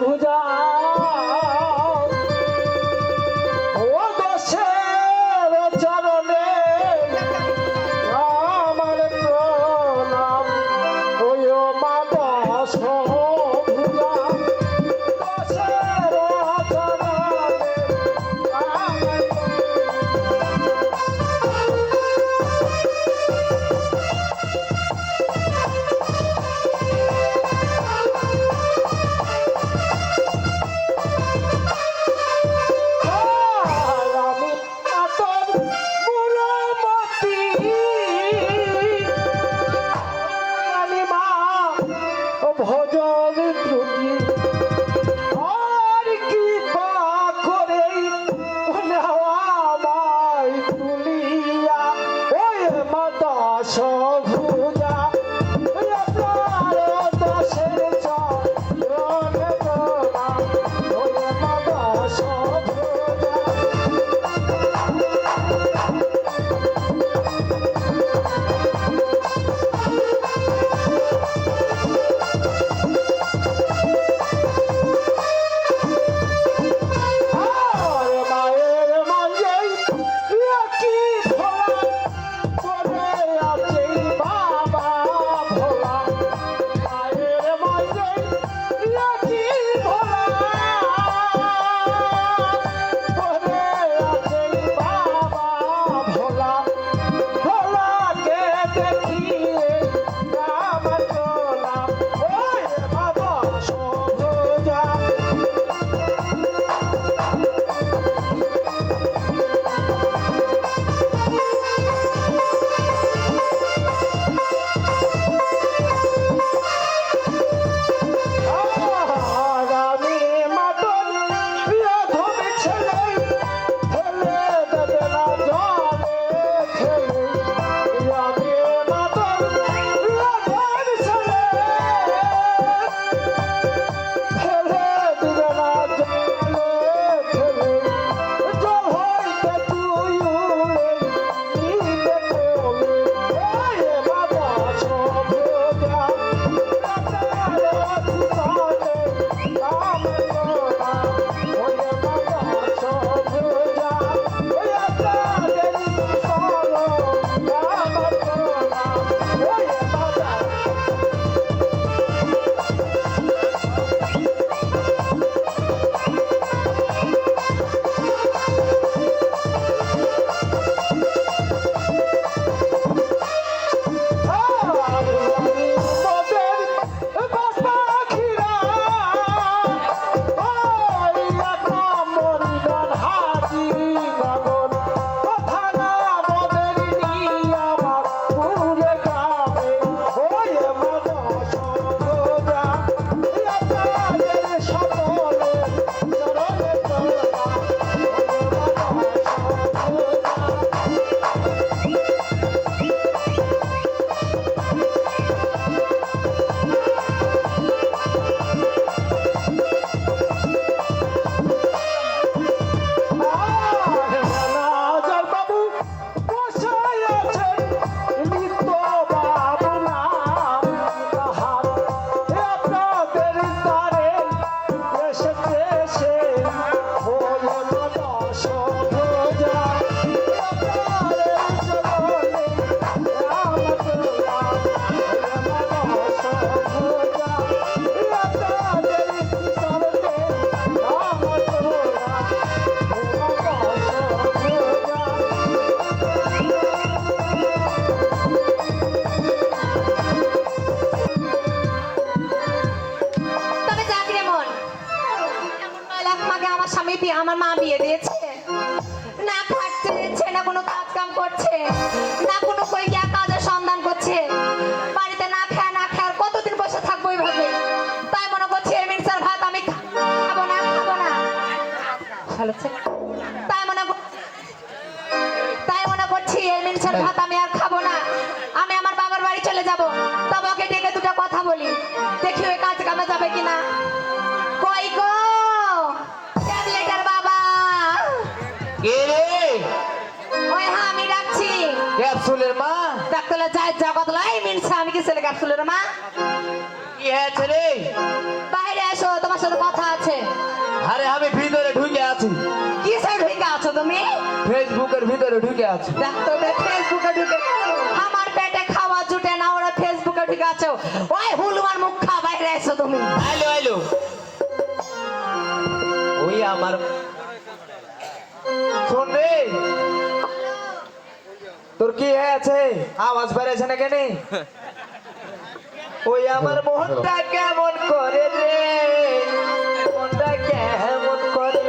ভুজা ও দশের চরণে আমার প্রণাম ওই মা দশ ভুজা দশের চরণে ভজন ত্রুটি আর কি বা করে আমায় তুলিয়া ওই মা দশ ভুজা দশের চরণ প্রণাম ওই মা দশ ভুজা আমার মা বিয়ে দিয়েছে না, খাটতে দিচ্ছে না, কোনো কাজ কাম করছে না, কোনো কই গিয়া কাজের সন্ধান করছে, বাড়িতে না খায় কতদিন বসে থাকবো এইভাবে। তাই মনে করছি এই মির্চার ভাত আমি খাবো না তাই মনে করছি এই মির্চার ভাত আমি আর খাবো না, আমি আমার বাবার বাড়ি চলে যাব। তবে ওকে ডেকে দুটো কথা বলি, দেখি ওই কাজ কামে যাবে কিনা। কই গো ওই হ্যাঁ আমি ডাকছি ক্যাপসুলের মা ডাক্তার যাই যা কথা এই মিনসা আমি কি ছেলে ক্যাপসুলের মা কি হয়েছে রে? বাইরে এসো, তোমার সাথে কথা ফেসবুকের ভিতরে ঢুকে আছে। দেখ তো ওদের ফেসবুকে ঢুকে আমার পেটে খাওয়া জুটে না, ওরা ফেসবুকে ঢুকে আছো। ওই হুলুয়ার মুখ খা, বাইরে এসো তুমি। আইলো আইলো ওই আমার শোন রে, তোর কি হয়েছে? আওয়াজ বেড়েছে না কেন? ওই আমার মনটা কেমন করে রে, মনটা কেমন করে,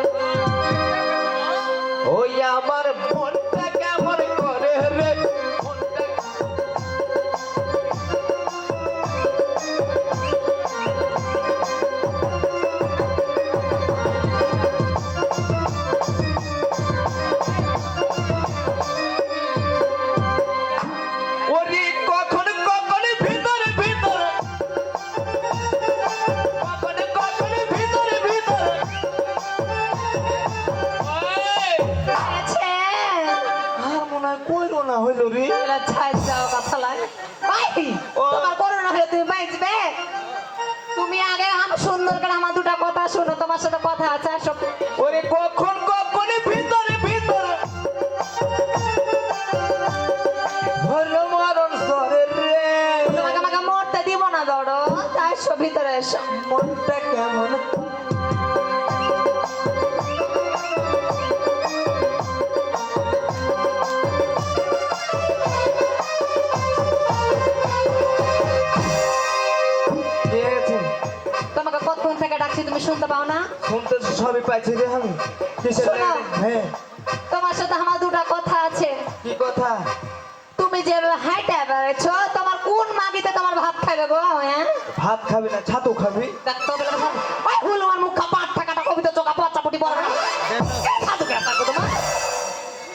ওই আমার মনটা কেমন করে রে, মনটা ওরে কখন কখন ভিতরে ভিতরে, কখন কখন ভিতরে ভিতরে, ওই আছে আর মনে হয় কইলো না হইলো রে। এলা ছাই যাও কথা লাগে। ওই ও। তোমার করোনা হলে তুমি বাঁচবে? তুমি আগে আমার সুন্দর করে আমার দুটো কথা শোনো, তোমার সাথে কথা আছে আসো। ওরে কখন কখন ভিতরে ভিতরে, হলো মরণ সরে রে, তোমাকে আমাকে মরতে দিব না ধরো, তাই এসো ভিতরে এসো। মনটা কেমন কি হয়েছে? তোমাকে কতক্ষণ থেকে ডাকছি তুমি শুনতে পাও না? শুনতে তো সবই পাইছি রে আমি। কিসের শোনো। লাগে? হ্যাঁ, তোমার সাথে আমার দুটো কথা আছে। কি কথা? তুমি যে হাইটে বেড়েছো, তোমার কোন মাগিতে তোমার ভাত খাবে গো? হ্যাঁ ভাত খাবি না ছাতু খাবি? দেখতো বলে ভাত। ওই হুলু আমার মুখ পাট থাকাটা কবিতা চোখা পচা পুটি পড়ে না। কে ছাতু গায়ে থাকবো তোমার?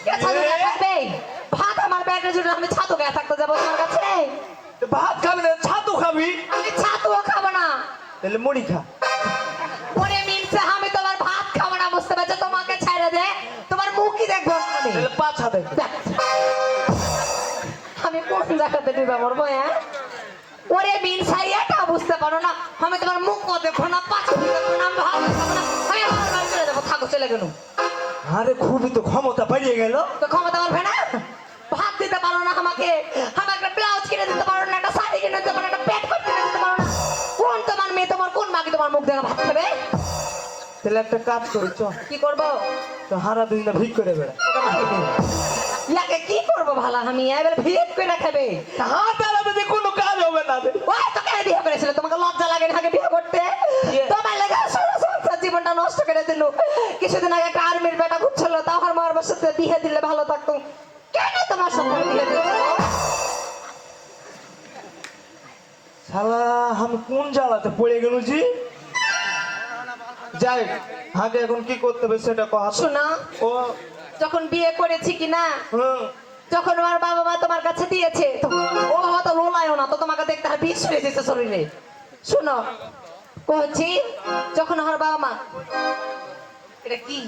কে ছাতু গায়ে থাকবে? ভাত আমার পেটে জুড়ে, আমি ছাতু গায়ে থাকতে যাবো তোমার কাছে? ভাত খাবি না ছাতু খাবি? আমি ছাতুও খাবো না। তাহলে মুড়ি খা। ওরে মিনছে, আমি তোমার ভাত খাবো না, বুঝতে পারছো? তোমাকে ছেড়ে দে, তোমার মুখই দেখবো না আমি। তাহলে পাছা দেখ। দেখ, আমি কোন জায়গাতে দিবা মরবো? হ্যাঁ ওরে মিনসাই, এটা বুঝতে পারো না? আমি তোমার মুখ দেখবো না, পাশে দেখবো না, আমি ভাত খাবো না, আমি আমার বাড়ি চলে যাবো। থাকো, চলে গেল। আরে খুবই তো ক্ষমতা বাড়িয়ে গেল। তো ক্ষমতা পারবে না? ভাত দিতে পারো না আমাকে, আমাকে একটা ব্লাউজ কিনে দিতে পারো না, একটা শাড়ি কিনে দিতে পারো না, একটা পেট কোট কিনে দিতে পারো না। কোন তোমার মেয়ে, তোমার কোন মাকে তোমার মুখ দেখা ভাত খাবে? তাহলে একটা কাজ করি চ, কি করবো? তো হারা দিন না ভিক করে বেড়া। ইয়াকে কি করবো ভালো আমি? এবার ভিড় করে খাবে। হ্যাঁ, তাহলে যদি কোনো কাজ হবে না রে। ওই তো কেন বিয়ে করেছিল? তোমাকে লজ্জা লাগে না আগে বিয়ে করতে? তোমার লাগে সংসার জীবনটা নষ্ট করে দিল। কিছুদিন আগে একটা আর্মির বেটা ঘুরছিল, তাও আর মার সাথে বিয়ে দিলে ভালো থাকতো। কেন তোমার সাথে বিয়ে দিয়েছিল? শালা আমি কোন জ্বালাতে পড়ে গেল জি? যাই আগে এখন কি করতে হবে সেটা কথা। শোনা, ও যখন বিয়ে করেছি কিনা, হুম, যখন আমার বাবা মা তোমার কাছে দিয়েছে, ও হয়তো লোলায়ও না, তো তোমাকে দেখতে আর বিষ হয়ে যেতে শরীরে। শোনো বলছি, যখন আমার বাবা মা, এটা কি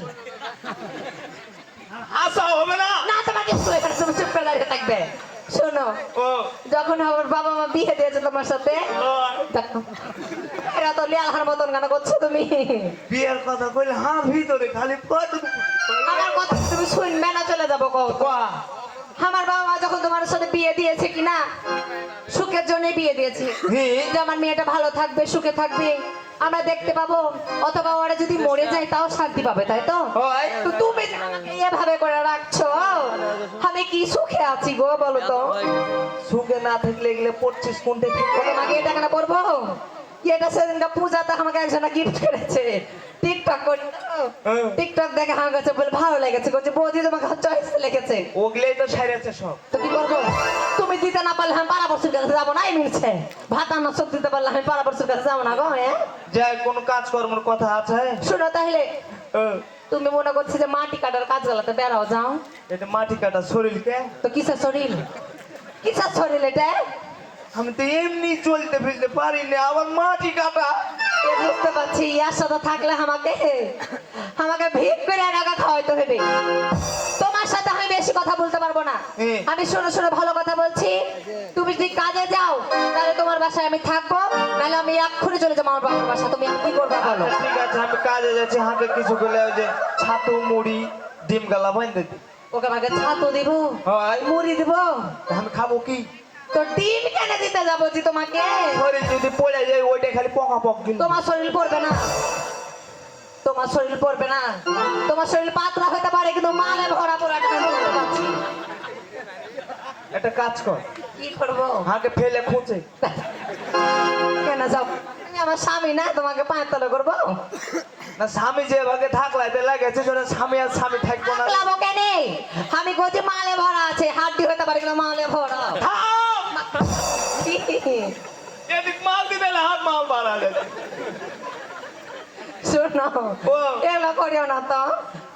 আশা হবে না। না, তোমার কিছু এখানে তুমি চুপ করে দাঁড়িয়ে থাকবে। শোনো, ও যখন আমার বাবা মা বিয়ে দিয়েছে তোমার সাথে, দেখো, এরা তো লিয়ালহার মতন গান করছো তুমি। বিয়ের কথা কইলে হ্যাঁ ভিতরে খালি পট। আমার কথা তুমি শুনবে না, চলে যাবো কও। আমার বাবা মা যখন তোমার সাথে বিয়ে দিয়েছে কিনা, সুখের জন্য বিয়ে দিয়েছে, যে আমার মেয়েটা ভালো থাকবে, সুখে থাকবে, আমরা দেখতে পাবো, অথবা ওরা যদি মরে যায় তাও শান্তি পাবে, তাই তো? হয়। তো তুমি যে আমাকে এভাবে করে রাখছো, আমি কি সুখে আছি গো বলো তো? সুখে না থাকলে এগুলো পড়ছিস কোনটা ঠিক করে? তোমাকে এটা কেন পড়বো? এটা সেদিনটা পূজাতে আমাকে একজন গিফট করেছে, টিকটক করি তো। হ্যাঁ। টিকটক দেখে আমার কাছে বলে ভালো লেগেছে, বলছে বৌদি তোমাকে চয়েস লেগেছে। ওগুলোই তো সাইরেছে সব। তো কি করবো? তুমি দিতে না পারলে আমি পাড়াপড়শির কাছে যাবো না, এই মিলছে ভাত রান্না সব দিতে পারলে আমি পাড়াপড়শির কাছে যাবো না গো। হ্যাঁ যাই কোনো কাজকর্মের কথা আছে? শোনো তাহলে, হ্যাঁ। তুমি মনে করছো যে মাটি কাটার কাজ গেলাতে বেড়াও যাও, এটা মাটি কাটা শরীরকে। তো কিসের শরীর? কিসের শরীর এটা? আমি তো এমনি চলতে ফিরতে পারি না, আবার মাটি কাটা। এ বুঝতে পারছি, ইয়ার সাথে থাকলে আমাকে আমাকে ভিড় করে টাকা খাওয়াইতে হবে। তোমার সাথে আমি বেশি কথা বলতে পারবো না। হ্যাঁ। আমি শোনো শোনো ভালো কথা বলছি, তুমি যদি কাজে যাও তাহলে তোমার বাসায় আমি থাকবো, নাহলে আমি এক্ষুনি চলে যাবো আমার বাবার বাসা। তুমি কি করবে বলো? আচ্ছা, ঠিক আছে আমি কাজে যাচ্ছি, হাতে কিছু করলে ওই যে ছাতু মুড়ি ডিম গালা বান্ধে দি। ওকে আমাকে ছাতু দিব, হয় মুড়ি দিব, আমি খাবো কি? তো ডিম কেন দিতে যাবো জি তোমাকে? শরীর যদি পড়ে যায় ওইটা খালি পকা পক দিল। তোমার শরীর পড়বে না, তোমার শরীর পড়বে না, তোমার শরীর পাতলা হতে পারে কিন্তু মালে ভরা পুরো একটা বুঝতে পারছি। একটা কাজ কর, কি করবো? হাঁকে ফেলে খুঁজে। কেন যাও? আমি আমার স্বামী না তোমাকে পায়ের তলে করবো? না স্বামী যে ভাগে থাকলাইতে লাগেছে সেটা স্বামী আর স্বামী থাকবো না। থাকলাম কেন? আমি বলছি মালে ভরা আছে, হাড্ডি হতে পারে কিন্তু মালে ভরা। থাম! এদিক মাল দিতে গেলে হাত মাল বাড়া যাচ্ছে। শোনো, ও। এগুলো করিও না তো।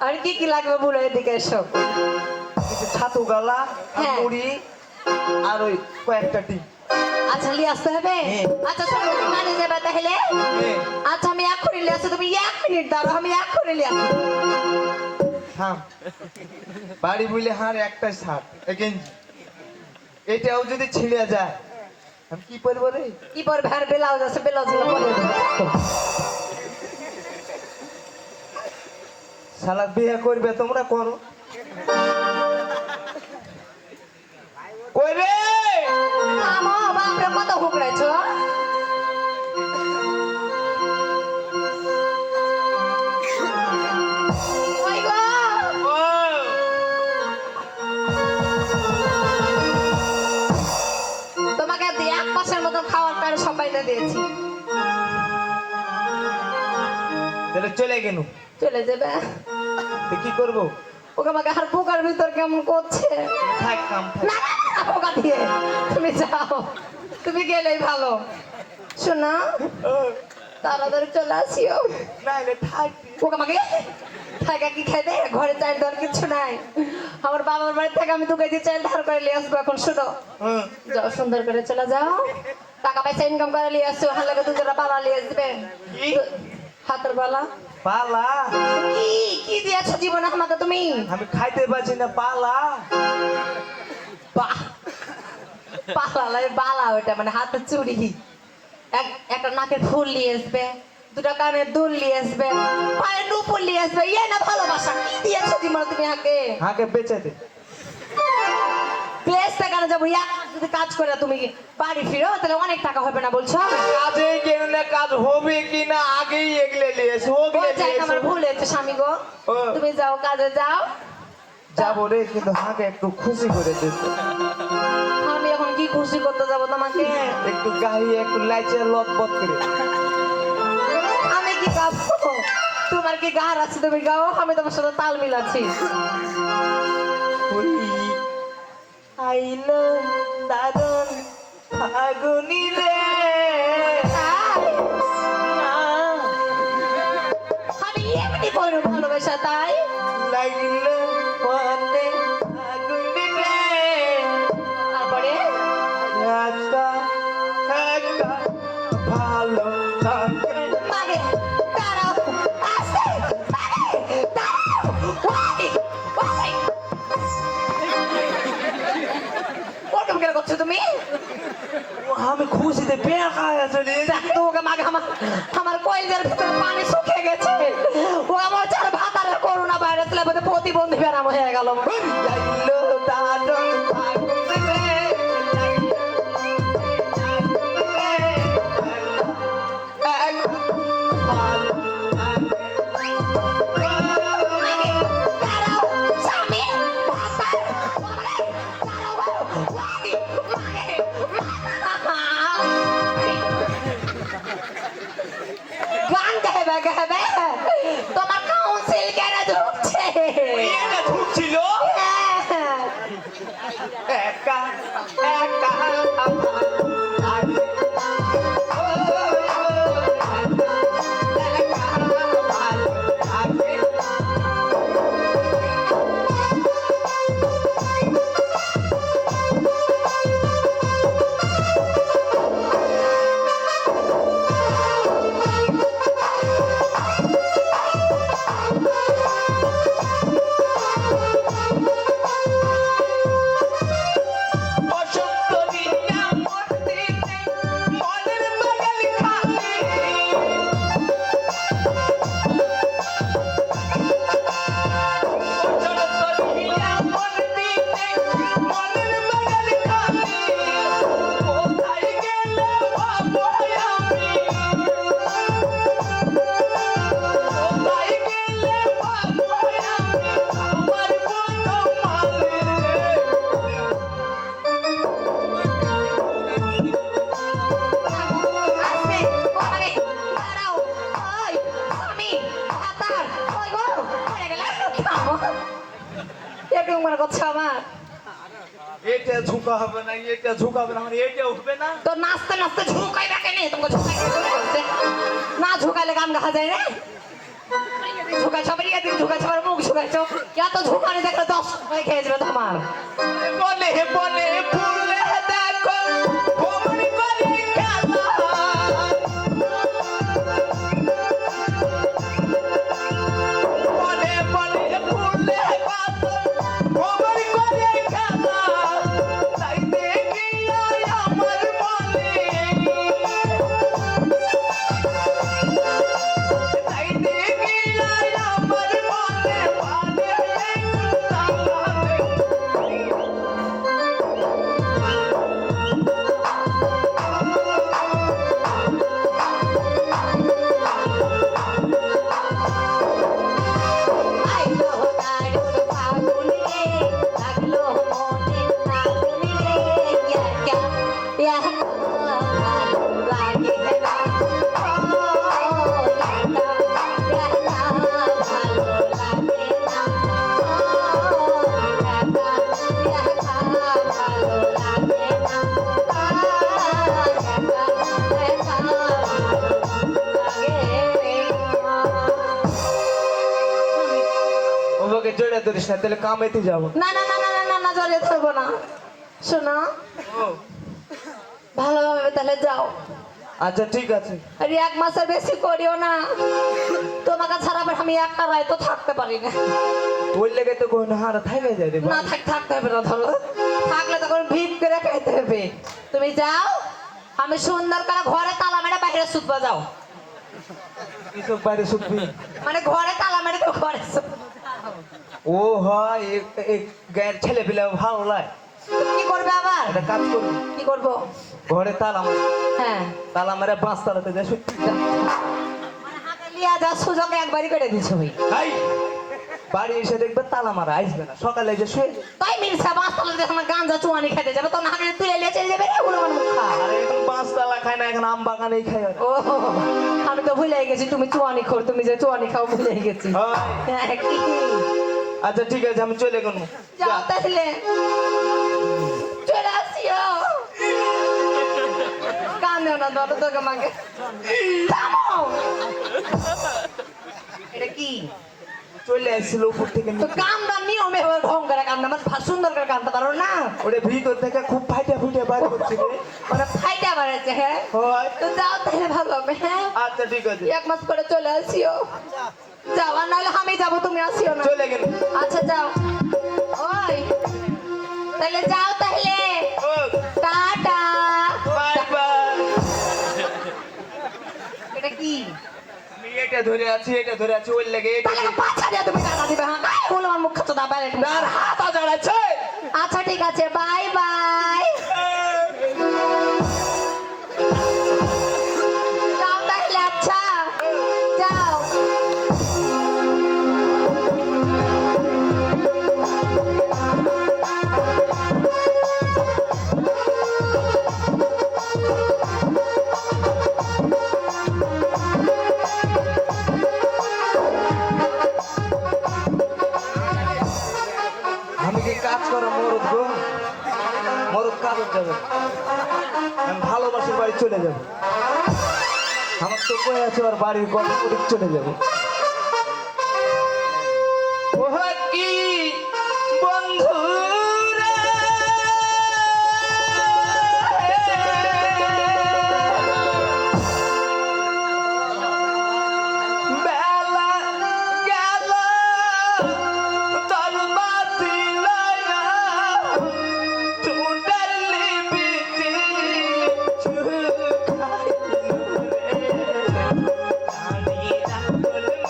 আর কি কি লাগবে বলো, এদিকে এসো। কিছু ছাতু গালা আর হ্যাঁ। মুড়ি আর ওই কয়েকটা ডিম। আচ্ছা নিয়ে আসতে হবে। হ্যাঁ। আচ্ছা শোনো, তুমি কাজে যাবে তাহলে? হ্যাঁ। আচ্ছা আমি এক্ষুনি নিয়ে আসছি, তুমি 1 মিনিট দাঁড়াও, আমি এক্ষুনি নিয়ে আসছি। থাম। বাড়ি বুঝলে হার একটাই শার্ট গেঞ্জি, এটাও যদি ছিঁড়ে যায় আমি কি করবো রে? কি পরবে? আর ব্লাউজ আছে, ব্লাউজ গুলো পরে দেবো। শালা বিয়ে করবে তোমরা করো। কই রে? থামো, বাপরে কত হুকড়াইছো। ওই গো, ও, তোমাকে 1 মাসের মতো খাওয়ার টাইম সবাইকে দিয়েছি। তাহলে চলে গেল, চলে যাবে? তো কি করবো? ওকে আমাকে আর পোকার ভিতর কেমন করছে। থাক কাম থাক। না না, না, পোকা দিয়ে তুমি যাও, তুমি গেলেই ভালো। শোনা, ও, তাড়াতাড়ি চলে আসিও। নাইলে থাক। ওকে আমাকে টাকা কি খাই দেয়? ঘরে চাল ডাল কিছু নাই। আমার বাবার বাড়ি থেকে আমি 2 কেজি চাল ধার করে নিয়ে আসবো। এখন শোনো, হুম। যাও সুন্দর করে চলে যাও, টাকা পয়সা ইনকাম করে নিয়ে আসছো। ওখান থেকে 2 জোড়া পালা নিয়ে আসবে। কি? হাতের বালা। পালা? কি কি দিয়েছো জীবনে আমাকে তুমি? আমি খাইতে পারছি না পালা। বাহ, পালা লাগে বালা, ওটা মানে হাতের চুড়ি। একটা নাকের ফুল নিয়ে আসবে, 2টা কানের দুল নিয়ে আসবে, পায়ের নুপুর নিয়ে আসবে। ইয়ে না ভালোবাসা, কি দিয়েছো জীবনে তুমি হাকে? হাঁকে বেচে দে। প্লেস টাকা যাবো, যদি কাজ করে তুমি বাড়ি ফিরো তাহলে অনেক টাকা হবে না বলছো? কাজে গেল না, কাজ হবে কি না আগেই এগলে লিয়েছে। ওগলে ও যাই, আমার ভুল হয়েছে স্বামী গো। ও। তুমি যাও, কাজে যাও। যাবো রে, কিন্তু হাঁকে একটু খুশি করে দিত। আমি এখন কি খুশি করতে যাবো তোমাকে? একটু গাড়ি একটু লাইচে লটপট করে। আমি কি গাবো? তোমার কি গার আছে, তুমি গাও, আমি তোমার সাথে তাল মিলাচ্ছি। ওই আইলো দারুন ফাগুনি রে। আমি এমনি করো ভালোবাসা তাই। লাগিল মনে ফাগুনি রে। তারপরে একটা একটা ভালো থাকে। মাগে দাঁড়াও, আস্তে মাগে দাঁড়াও। ওই, ওই। ওরকম কেন করছো তুমি? আমি খুশিতে পেয়ে খাওয়া চলে দেখো ওকে মাগে আমার কয়েলের ভিতরে পানি শুকিয়ে গেছে। ও আমার চার ভাতারের করোনা ভাইরাস লেগে প্রতিবন্ধী ব্যারাম হয়ে গেল। লাগিল দারুন ফাগুনি রে। গান গাইবে গাইবে তোমার কাউন্সিল কেন ঢুকছে? এটা ঢুকছিল? হ্যাঁ। তুমি মনে করছো আমার এটা ঝুঁকা হবে না, এটা ঝুঁকা হবে না, মানে এটা উঠবে না। তো নাচতে নাচতে ঝুঁকাই দেখে নি তোমাকে ঝুঁকাই না ঝুঁকাইলে গান গাওয়া যায় না ঝুঁকাই সবারই একদিন ঝুঁকাই সবার মুখ ঝুঁকাইছো এত ঝুঁকানি দেখলে 10 হয়ে খেয়ে যাবে তোমার বলে বলে ফুলে দেখো ভ্রমণ করি খেলা। বলে বলে ফুলে দেখো ভ্রমণ করি খেলা। তাই দেখি আমার মনে, তাই দেখি আমার মনে পালে তালা। আইলো দারুণ ফাগুন রে লাগলো মনে ফাগুন রে ইয়া ভালো লাগে না ও ইয়া ভালো লাগে না ও ইয়া ভালো লাগে না ওকে জড়িয়ে ধরিস না, তাহলে কামাইতে যাবো। না না না না না না না জড়িয়ে ধরবো না শোনো ভালোভাবে তাহলে যাও আচ্ছা ঠিক আছে। আর 1 মাসের বেশি করিও না তোমাকে ছাড়া আবার আমি একটা রায় তো থাকতে পারি না ওই লেগে তো কোনো হারা থাকে যায় রে। না থাকতে হবে না ধরো থাকলে তখন ভিড় করে খাইতে হবে তুমি যাও আমি সুন্দর করে ঘরে তালা মেরে বাইরে শুতবা যাও এইসব বাইরে শুনবি? মানে ঘরে তালা মেরে তো ঘরে শুতবা। ও হয় এক গায়ের ছেলে পেলে ভালো লাগে। তুমি কি করবে আবার একটা কাজ করবি, কি করবো ঘরে তালা মার, হ্যাঁ তালা মারে 5 তালাতে যা সত্যি যা। মানে হাতে লিয়া যা সুযোগ একবারই করে দিছো ভাই হাই বাড়ি এসে দেখবে তালা মারা আসবে না, সকালে যে শুয়ে যাবে। তাই মির্সা বাস্তালে দেখো না গাঞ্জা চুয়ানি খেতে যাবে তো না হাতে তুলে নিয়ে চলে যাবে রে উড়ো মুখ খা আরে এখন 5 তালা খায় না, এখন আম বাগানেই খায় ওরা। ও আমি তো ভুলে গেছি তুমি চুয়ানি খোর তুমি যে চুয়ানি খাও ভুলে গেছি হয়। হ্যাঁ, কি? আচ্ছা ঠিক আছে আমি চলে গেলাম। যাও তাহলে চলে আসিও কান্দেও না ধরো তোকে মাকে থামো এটা কি চলে আসছিল উপর থেকে তো নিচে। কান্দা নিয়মে এবার ঢং করে কান্দা আমার সুন্দর করে কান্দতে পারো না ওরে ভিতর থেকে খুব ফাইটা ফুটে বার করছে রে। মানে ফাইটা বাড়াচ্ছে হ্যাঁ হয়। তো যাও তাহলে ভালো হবে হ্যাঁ আচ্ছা ঠিক আছে 1 মাস করে চলে আসিও যাও আর নাহলে আমি যাবো তুমি আসিও না চলে গেল। আচ্ছা যাও ওই তাহলে যাও তাহলে ও টাটা বাই বাই। এটা কি আমি এটা ধরে আছি, এটা ধরে আছি, ওই লেগে এটা তাহলে পাছা দিয়ে তুমি টাটা দিবে হ্যাঁ গায়ে হলো আমার মুখ খাচ্ছ দা বাইরে তার হাত জড়াচ্ছে। আচ্ছা ঠিক আছে বাই বাই যাও তাহলে আচ্ছা যাও আমি কি কাজ করা মরদ গো, মরদ কাজ যাবে, আমি ভালোবাসার বাড়ি চলে যাব। আমার তো কয়ে আছে ওর বাড়ির কথা করে চলে যাব। ও কি বন্ধু রে, বেলা গেল তোর বাতি লাগা, টুটার লিপিতে চুকাইলো রে। আমি রাখল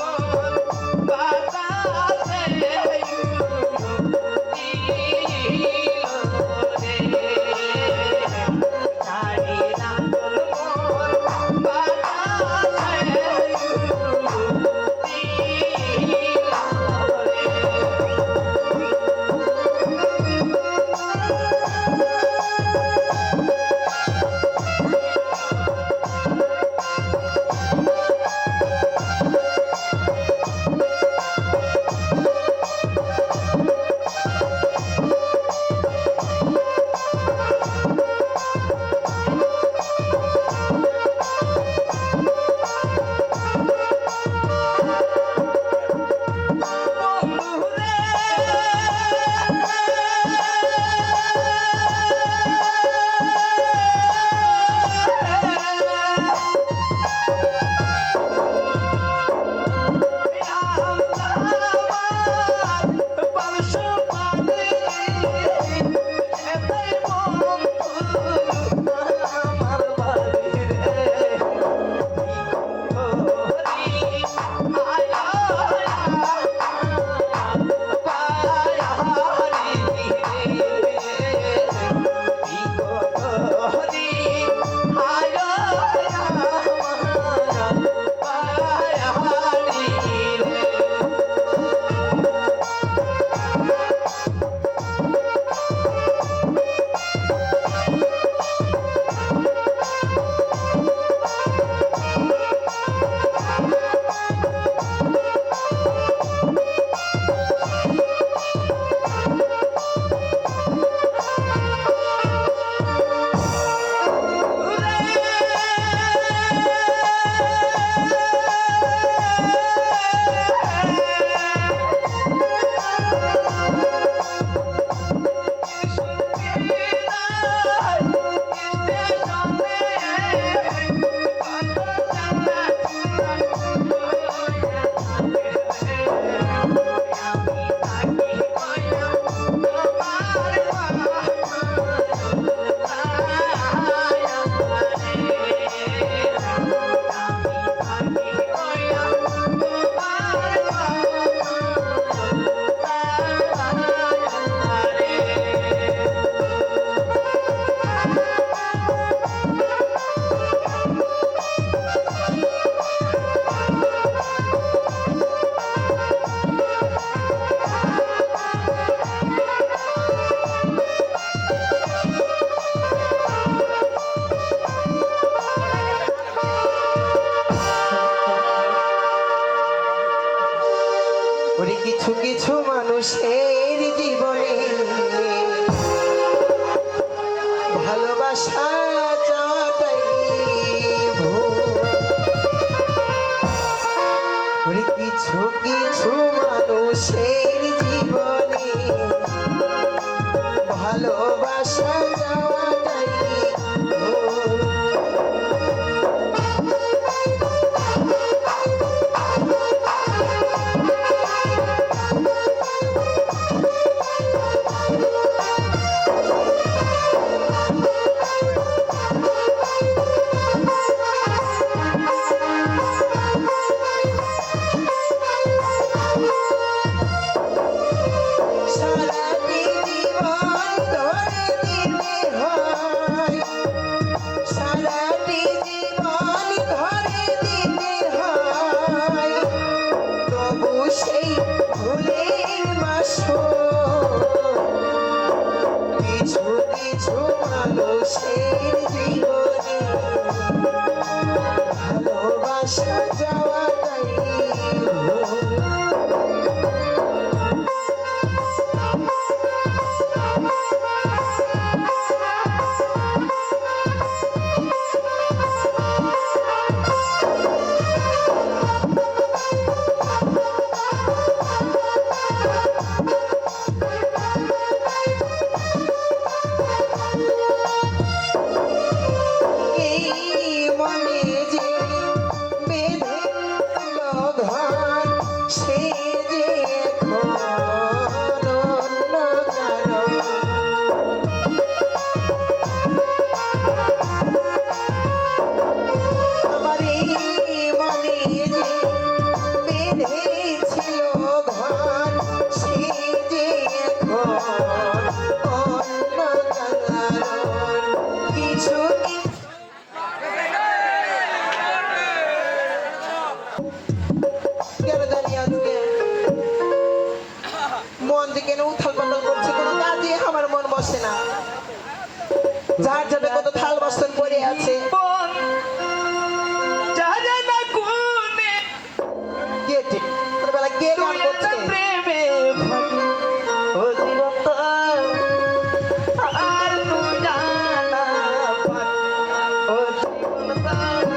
ওরে কিছু কিছু মানুষের জীবনে ভালোবাসা চাওয়াটাই ভুল। ওরে কিছু কিছু মানুষের জীবনে ভালোবাসা চাওয়াটাই ভুল। সারাটি জীবন ধরে দিতে হয়, সারাটি জীবন ধরে দিতে হয়, তবু সেই ভুলের মাসুল। কিছু কিছু মানুষের জীবনে ভালোবাসা যাওয়াটাই ভুল। এই মনে যে বেঁধেছিল ঘর, সে যে এখন অন্য কারো। আমার এই মনে যে বেঁধেছিল ঘর, সে যে এখন অন্য কারো। কিছু কেন জানি আজকে মন যে কেন উথাল পাতাল করছে, কোনো কাজে আমার মন বসে না। যার যাবে কত থাল বাসন পড়ে আছে। মন জানে না কোনে কে ঠিক ছোটবেলা কে গান তুই করছে? এত প্রেমে ভাগে ও চিরন্তন আর তুই জানা পার ও চিরন্তন।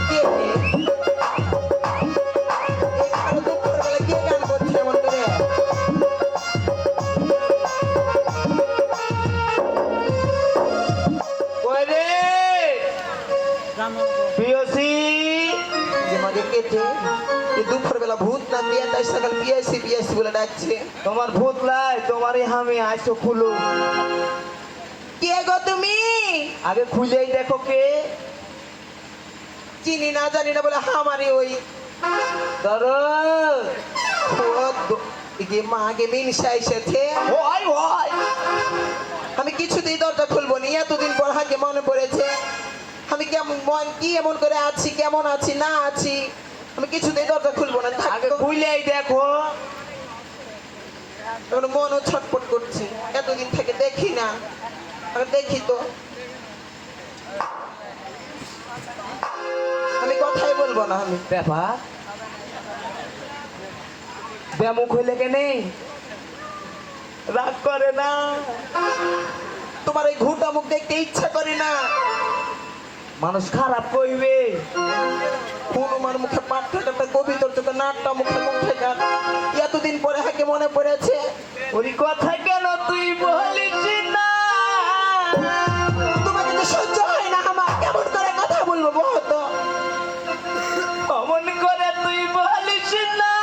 কে কে? এখানে দুপুরবেলা কে গান করছে এমন করে? ওই রে পিওসি যে মাঝে কেটে এই দুপুরবেলা ভূত না দিয়ে তাই সকাল পিয়াসি পিয়াসি বলে ডাকছে। তোমার ভূত লাই তোমারই আমি আইসো খুলো কে গো তুমি? আগে খুলেই দেখো কে চিনি না জানি না বলে আমারই ওই ধরো যে মাকে মিনসা এসেছে। ওই ওই আমি কিছুতেই দরজা খুলবো নি, এতদিন পর হাকে মনে পড়েছে। আমি কেমন মন কি এমন করে আছি, কেমন আছি না আছি, আমি কিছুতেই দরজা খুলবো না। আগে খুলেই দেখো মনও ছটপট করছে, এতদিন থেকে দেখি না। আমি দেখি তো, আমি কথাই বলবো না। আমি ব্যাপার ব্যামুখ হইলে কেনে রাগ করে না তোমার এই ঘুটা মুখ দেখতে ইচ্ছা করে না। মানুষ খারাপ কইবে হনুমান মুখে পাঠটা কবিতর চোখে নাটটা মুখে মুখে গান। এতদিন পরে হাকে মনে পড়েছে। ওই কথা কেন তুই বলিস না তোমাকে তো সহ্য হয় না আমার, কেমন করে কথা বলবো বহুত। অমন করে তুই বলিস না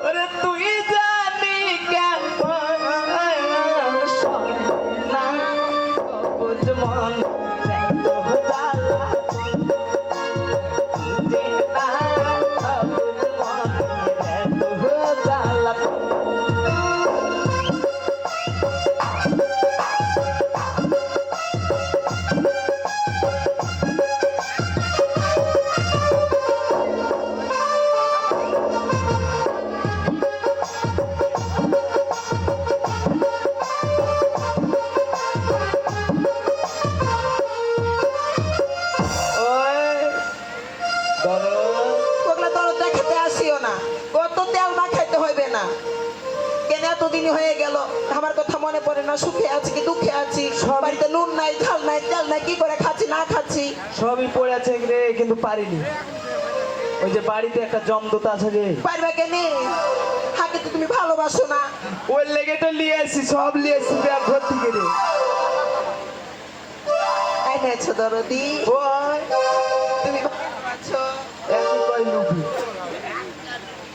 ওরে তুই জানি কেমন না বুঝ মন সুখে আছি কি দুঃখে আছি সবই- বাড়িতে নুন নাই ঝাল নাই তেল নাই কি করে খাচ্ছি না খাচ্ছি সবই পড়ে আছে রে, কিন্তু পারিনি। ওই যে বাড়িতে একটা জমদূত আছে রে, পারবে কেন হাকে তো তুমি ভালোবাসো না ওই লেগে তো নিয়ে আসি, সব নিয়ে আসি ব্যাগ ভর্তি করে। এনেছো দরদি ওই তুমি ভালোবাসো এখন কই লুবি,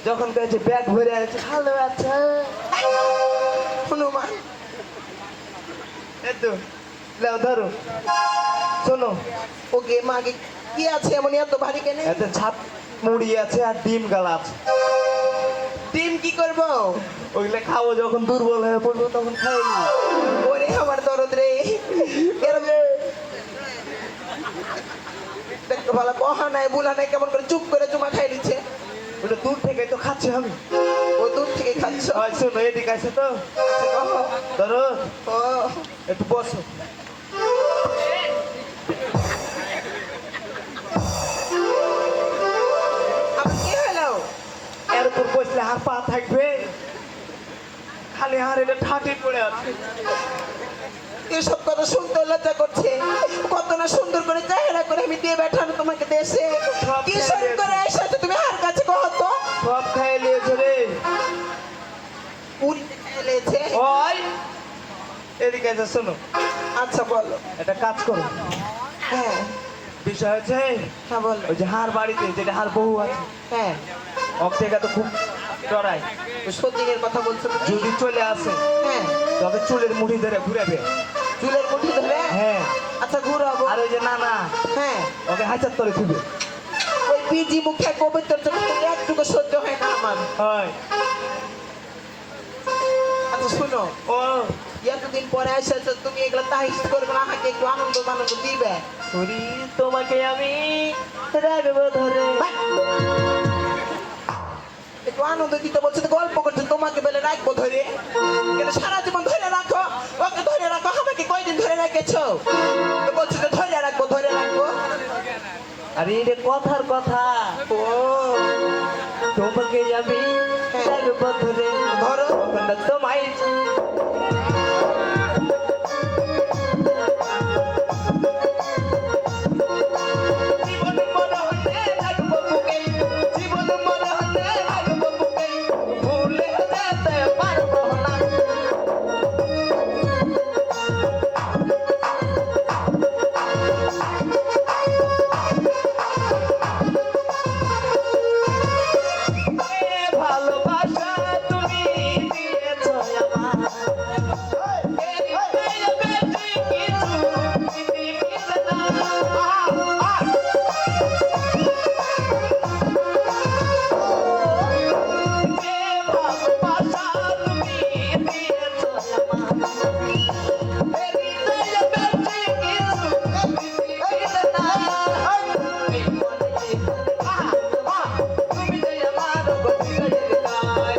যখন কয়েছে ব্যাগ ভরে আছে ভালো আছে হনুমান এতো লাও ধরো। শোনো, ওকে মাগে কি আছে এমন এত ভারী কেন এতে ছাপ মুড়ি আছে আর ডিম গালা আছে। ডিম কি করবো ওইগুলো খাবো, যখন দুর্বল হয়ে পড়বো তখন খাইনি। ওরে আমার দরদ রে এরকম দেখতে ভালো কহা নাই বুলা নাই কেমন করে চুপ করে চুমা খাই দিচ্ছে ওটা দূর থেকে তো খাচ্ছি আমি। ও দূর থেকে খাচ্ছ ওই শোনো, এদিকে আছে তো, আচ্ছা, কহো। ধরো ও একটু বসো। আমার কি হলো এর উপর বসলে হার পা থাকবে, খালি হার এটা ঠাটে পড়ে আছে। এসব কথা শুনতে লজ্জা করছে কত না সুন্দর করে চেহারা করে আমি দিয়ে বেঠানো তোমাকে দেশে সব কি খেয়ে শুরু নিয়েছে। করে এসেছো তুমি হার কাছে কহ তো সব খাই নিয়েছে রে। উড়িতে খেলেছে ওই এদিকে আছে, শোনো আচ্ছা বলো একটা কাজ করো। হ্যাঁ বিষয় হচ্ছে হ্যাঁ বলো ওই যে হার বাড়িতে যেটা হার বহু আছে, হ্যাঁ অক থেকে তো খুব ডরাই। সতীনের কথা বলছো তুমি যদি চলে আসে হ্যাঁ তবে চুলের মুঠি ধরে ঘুরাবে। চুলের মুঠি ধরে হ্যাঁ, আচ্ছা ঘুরাবো আর ওই যে না না হ্যাঁ ওকে হাজার তলে থুবে। ওই বিজি মুখে পবিত্র চোখে একটুকু সহ্য হয় না আমার হয় আচ্ছা শুনো ও এতদিন পরে এসেছো তুমি এগুলো তাহিস করবে না আমাকে একটু আনন্দ আনন্দ দিবে করি তোমাকে আমি রাখবো ধরে। একটু আনন্দ দিতে বলছে তো গল্প করছে তোমাকে বেলে রাখবো ধরে কিন্তু সারা জীবন ধরে রাখো ওকে ধরে রাখো আমাকে কয়দিন ধরে রেখেছো তো বলছে যে ধরে রাখবো আরে এটা কথার কথা, ও তোমাকে আমি রাখবো ধরে। ধরো ওখানটা তোমায় জীবন মরণে রাখবো বুকে, জীবন মরণে রাখবো বুকে, ভুলে যেতে পারবো না। এ ভালোবাসা তুমি দিয়েছো আমায়, এর বাইরে বেশি কিছু পৃথিবীতে নাই। যে ভালোবাসা তুমি দিয়েছো আমায়, এর বাইরে বেশি কিছু পৃথিবীতে নাই। এই মনে তুমি যে আমার গতির গায়।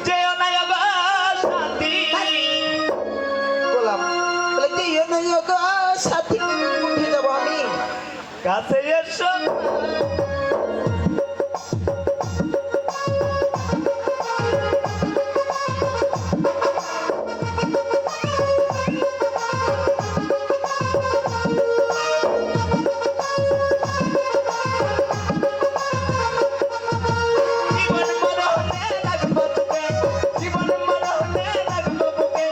যেও না গো সাথী, বললাম বলে দিও না গো সাথী উঠে যাবো আমি কাছে এসো না। জীবন মরণে রাখবো তোকে, জীবন মরণে রাখবো বুকে,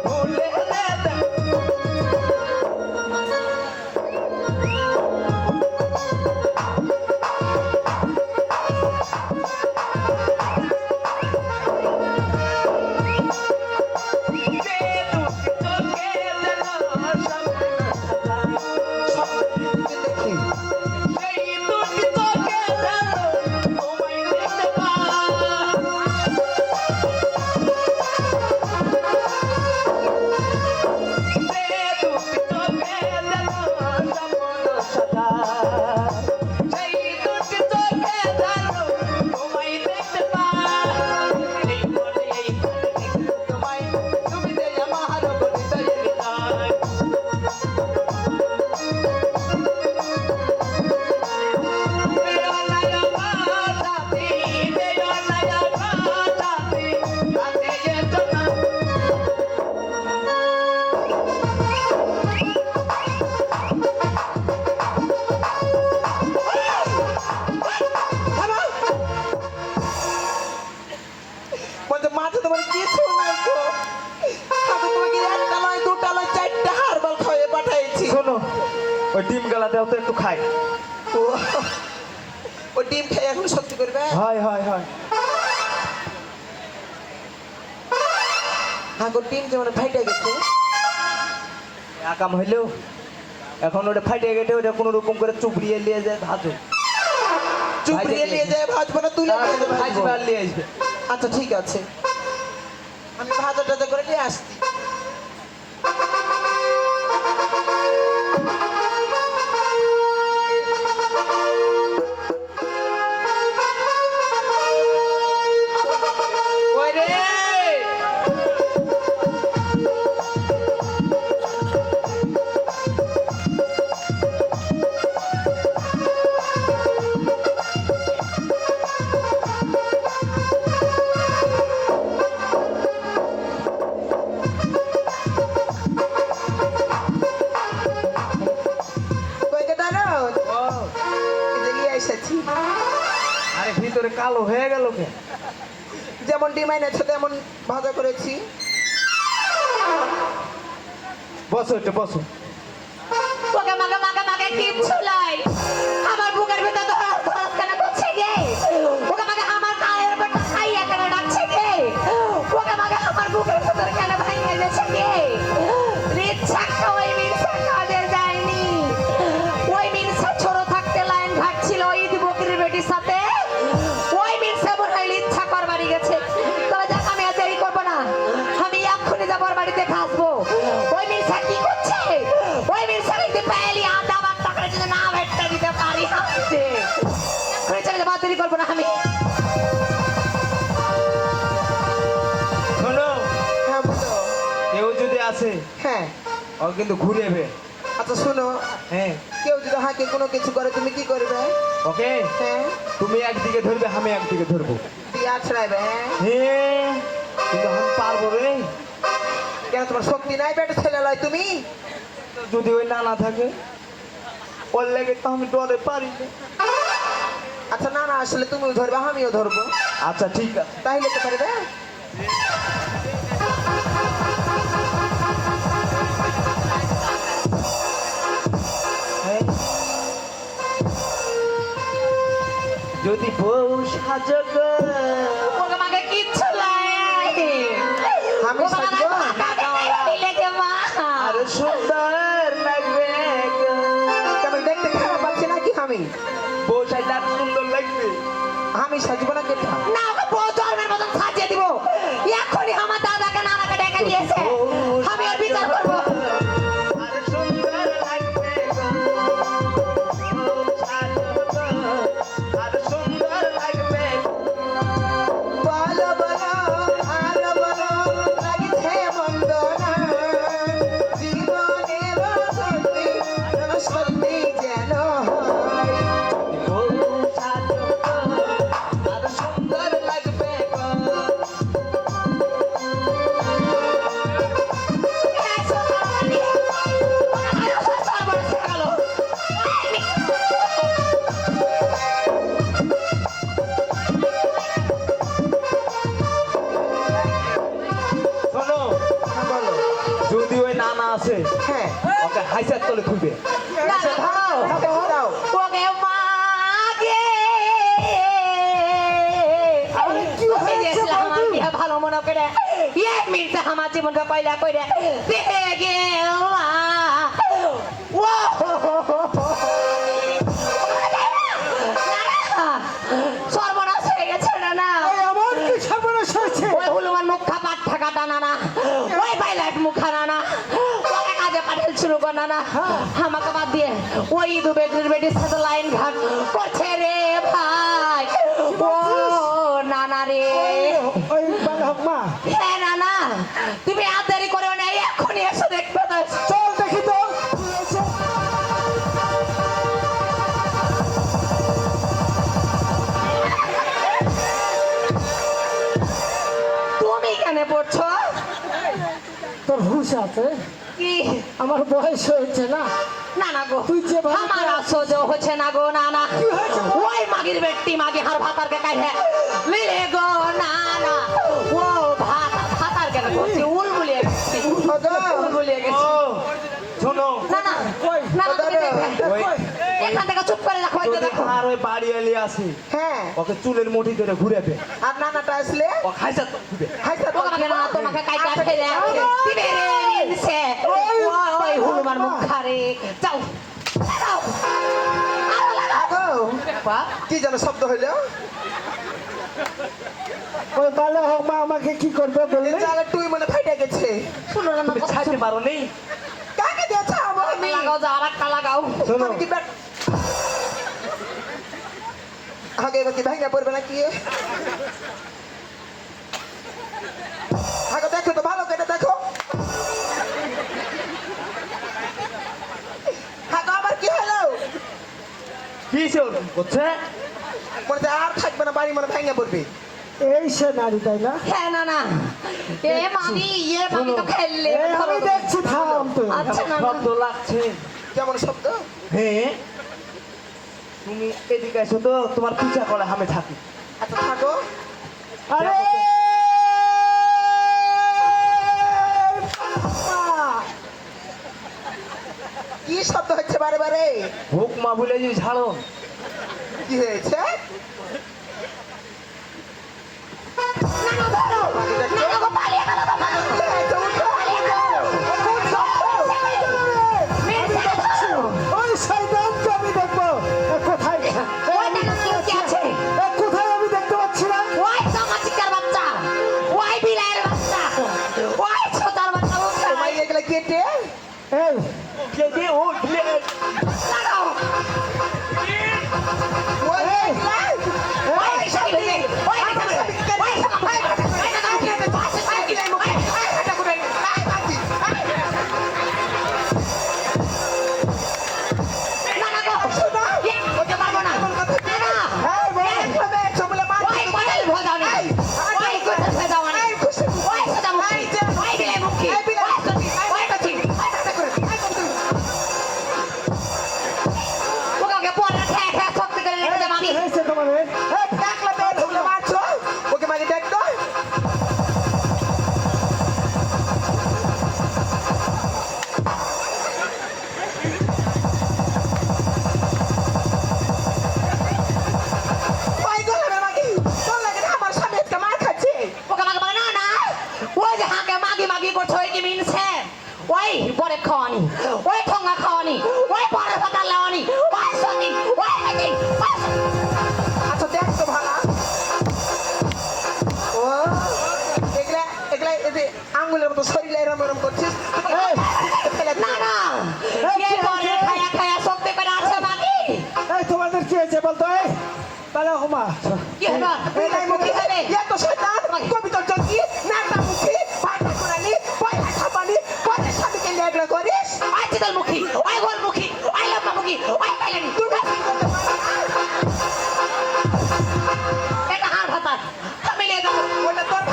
ভুলে যেতে তো তোমার কিছু নাই গো। আমি তোমাকে একটা নয় দুটা নয় চারটা হারবাল খাইয়ে পাঠাইছি। শোনো ওই ডিম গালা দেও তো একটু খাই। ও ও ডিম খেয়ে এখন সত্যি করবে? হয় হয় হয়। হ্যাঁ গো ডিম যেমন ফাইটে গেছে। আকাম হইলেও এখন ওটা ফাইটে গেটে ওটা কোনো রকম করে চুপড়িয়ে নিয়ে যায় ভাজো। চুপড়িয়ে নিয়ে যায় ভাজবো না তুলে নিয়ে যাবে ভাজবে আর নিয়ে আসবে। আচ্ছা ঠিক আছে আমি ভাজা টাজা করে নিয়ে আসছি। ওই রে কইতে দাঁড়ো ও, এদিকে এসেছি। আরে ভিতরে কালো হয়ে গেল কে? যেমন ডিম এনেছো তেমন ভাজা করেছি। বসো একটু বসো। ওকে মাগে মাগে মাগে কিচ্ছু নাই আমার বুকের ভিতর ধরাস ধরাস কেন করছে গে ওকে মাগে আমার কালের বেটা খাইয়া কেন ডাকছে গে ওকে মাগে আমার বুকের ভিতর কেন ভাঙিয়ে গেছে গে রিচ্ছাক্কা ওই মির্সা কাজে যায়নি ওই মির্সা ছোট থাকতে লাইন ঘাটছিল ঈদ বকরির বেটির সাথে ওই মির্সা বোনাইল ইচ্ছা করবারই গেছে তবে যাক আমি আর দেরি করবো না আমি এক্ষুনি যাবো ওর বাড়িতে খাসবো ওই মির্সা কি করছে ওই মির্সা যদি পেলি আধা বার টাকা যদি না ভেটটা দিতে পারি আমি এক্ষুনি চলে যাবো আর দেরি করবো না আমি শোনো হ্যাঁ বলো। কেউ যদি আসে হ্যাঁ ও কিন্তু ঘুরেবে। আচ্ছা শোনো হ্যাঁ কেউ যদি হাঁকে কোনো কিছু করে তুমি কি করবে? ওকে হ্যাঁ তুমি একদিকে ধরবে আমি একদিকে ধরবো। দিয়ে আছড়াইবে। হ্যাঁ হ্যাঁ কিন্তু আমি পারবো রে। কেন তোমার শক্তি নাই বেটা ছেলে লয় তুমি? যদি ওই না থাকে ওর লেগে তো আমি ডরে পারি না। আচ্ছা না না আসলে তুমিও ধরবে আমিও ধরবো আচ্ছা ঠিক আছে। তাইলে তো পারবে। হ্যাঁ। যদি বউ সাজগ ওকে মাকে কিচ্ছু নাই আমি সাজবো? লেগে মা আর সুন্দর লাগবে গো। কেন দেখতে খারাপ পাচ্ছি নাকি আমি? বউ সাজলে আর সুন্দর লাগবে। আমি সাজবো না কেটা? না ওকে বউ জন্মের মতন সাজিয়ে দিব এখনই আমার দাদাকে নানাকে ডেকে দিয়েছে আমি ওর বিচার করবো আর সুন্দর লাগবে গো। বউ সাজগ আর সুন্দর লাগবে গো। বলো বলো আর বলো লাগছে মন্দ না জীবনের সত্যি সত্যি যেন হয়। বউ সাজগ আর সুন্দর লাগবে গো। শোনো হ্যাঁ, বলো। যদি ওই নানা আছে হ্যাঁ ওকে হাইসার তলে খুঁজবে। আচ্ছা, দাও দাও। ওকে মাগে তুমি দিয়েছিলে আমার বিয়ে ভালো মনে করে এক মিনিটে আমার জীবনটা পয়লা করে দিয়ে গেলা ও সর্বনাশ হয়ে গেছে না এমন কি সর্বনাশ হয়েছে? ওই হলুমান মুখা পাঠা কাটা নানা ওই পাইলাট মুখা নানা ওকে কাজে পাঠাল শুরু কর নানা আমাকে বাদ দিয়ে ওই দু বেটির বেটির সাথে লাইন ঘাট করছে রে ভাই ও নানা রে ওই বালক মা হ্যাঁ নানা তুমি আর দেরি করো না এক্ষুনি এসে দেখবে তো চল দেখি তো তুমি কেন পড়ছো তোর হুশ আছে? কি আমার বয়স হয়েছে না? না না গো তুই যেভাবে আমার সহ্য হচ্ছে না গো না না ওই মাগির বেটি মাগি হার ভাতারকে কাহে লিলে গো না না ও হচ্ছে উল গুলিয়ে গেছে উল গুলিয়ে ও গেছে শোনো, না না না না তুমি দেখবে। ওই এখান থেকে চুপ করে রাখো এই যদি দেখো আর ওই বাড়ি এলি আসি হ্যাঁ ওকে চুলের মুঠি ধরে ঘুরে দে, আর নানাটা আসলে ও খাইছা তো দিবে। হাইসা তো তোমাকে না তোমাকে কাইটা ফেলে আছে দিবে রে ইনসে ওই হনুমান মুখারে যাও যাও আরো লাগাও আগো, বাপ কি যেন শব্দ হইলো ওই বালে হোক মা আমাকে কি করবে বললে চালে টুই মনে ফাইটে গেছে শুনো না তুমি ছাইতে পারো নেই, কাকে দিয়েছে আমার তুমি লাগাও যা আর একটা লাগাও শোনো আমি কি ব্যাট আগে এবার কি ভাঙা পড়বে না কি আগে দেখো তো ভালো করে দেখো আগে আবার কি হলো কি করছে, মনে হচ্ছে আর থাকবে না বাড়ি মনে ভাঙা পড়বে এই সে নারী তাই না হ্যাঁ না না এ মামি তো খেললে এই আমি দেখছি থাম তুই আচ্ছা না না শব্দ লাগছে। কেমন শব্দ হ্যাঁ তুমি এদিকে এসো তো, তোমার পিছা করে আমি থাকি। আচ্ছা থাকো আরে কি শব্দ হচ্ছে বারে বারে হুক মা বলে যে ঝাড়ো, কি হয়েছে না না ধরো না না গো পালিয়ে গেল তো মা ওই শয়তানকে আমি দেখবো কোথায় ওই দেখো কি আছে কোথায় আমি দেখতে পাচ্ছি না ওই সমাচিকার বাচ্চা ওই বিলাইয়ের বাচ্চা ওই ছোটার বাচ্চা তোমায় এগুলো কেটে এই কে দিয়ে উঠলে লাগাও ওই এগুলা ওই সাইডে ওই কি হয়েছে তোমার ওকে মাগে দেখতো আমার স্বামী আজকে মার খাচ্ছে ওই বড় খাওয়ানি ওই ঠোঙা খাওয়ানি ওই বড় পাতা লাওয়ানি ওই সঙ্গী ওই মেয়ে আচ্ছা দেখ তো ভালো ও এগুলা এগুলা এই যে আঙ্গুলের মতো শরীরে এরম এরম করছিস না না এই বড় খায়া খায়া সত্যি করে আছে মাগি এই তোমাদের কি হয়েছে বলতো এই বালে হোক মা কি হলো এই মুখে এত শয়তান কবিতার জঙ্গি নাটা মুখে পাটা কোরানি পয়সা ছাপানি পয়সা স্বামীকে নিয়ে এগুলো করিস ওই চিতল মুখী ওই গোল মুখী ওই লম্বা মুখী ওই কাইলানি তুই কাজ করতে পারবি না এটা হার ভাতা আমি নিয়ে যাবো ওটা তোর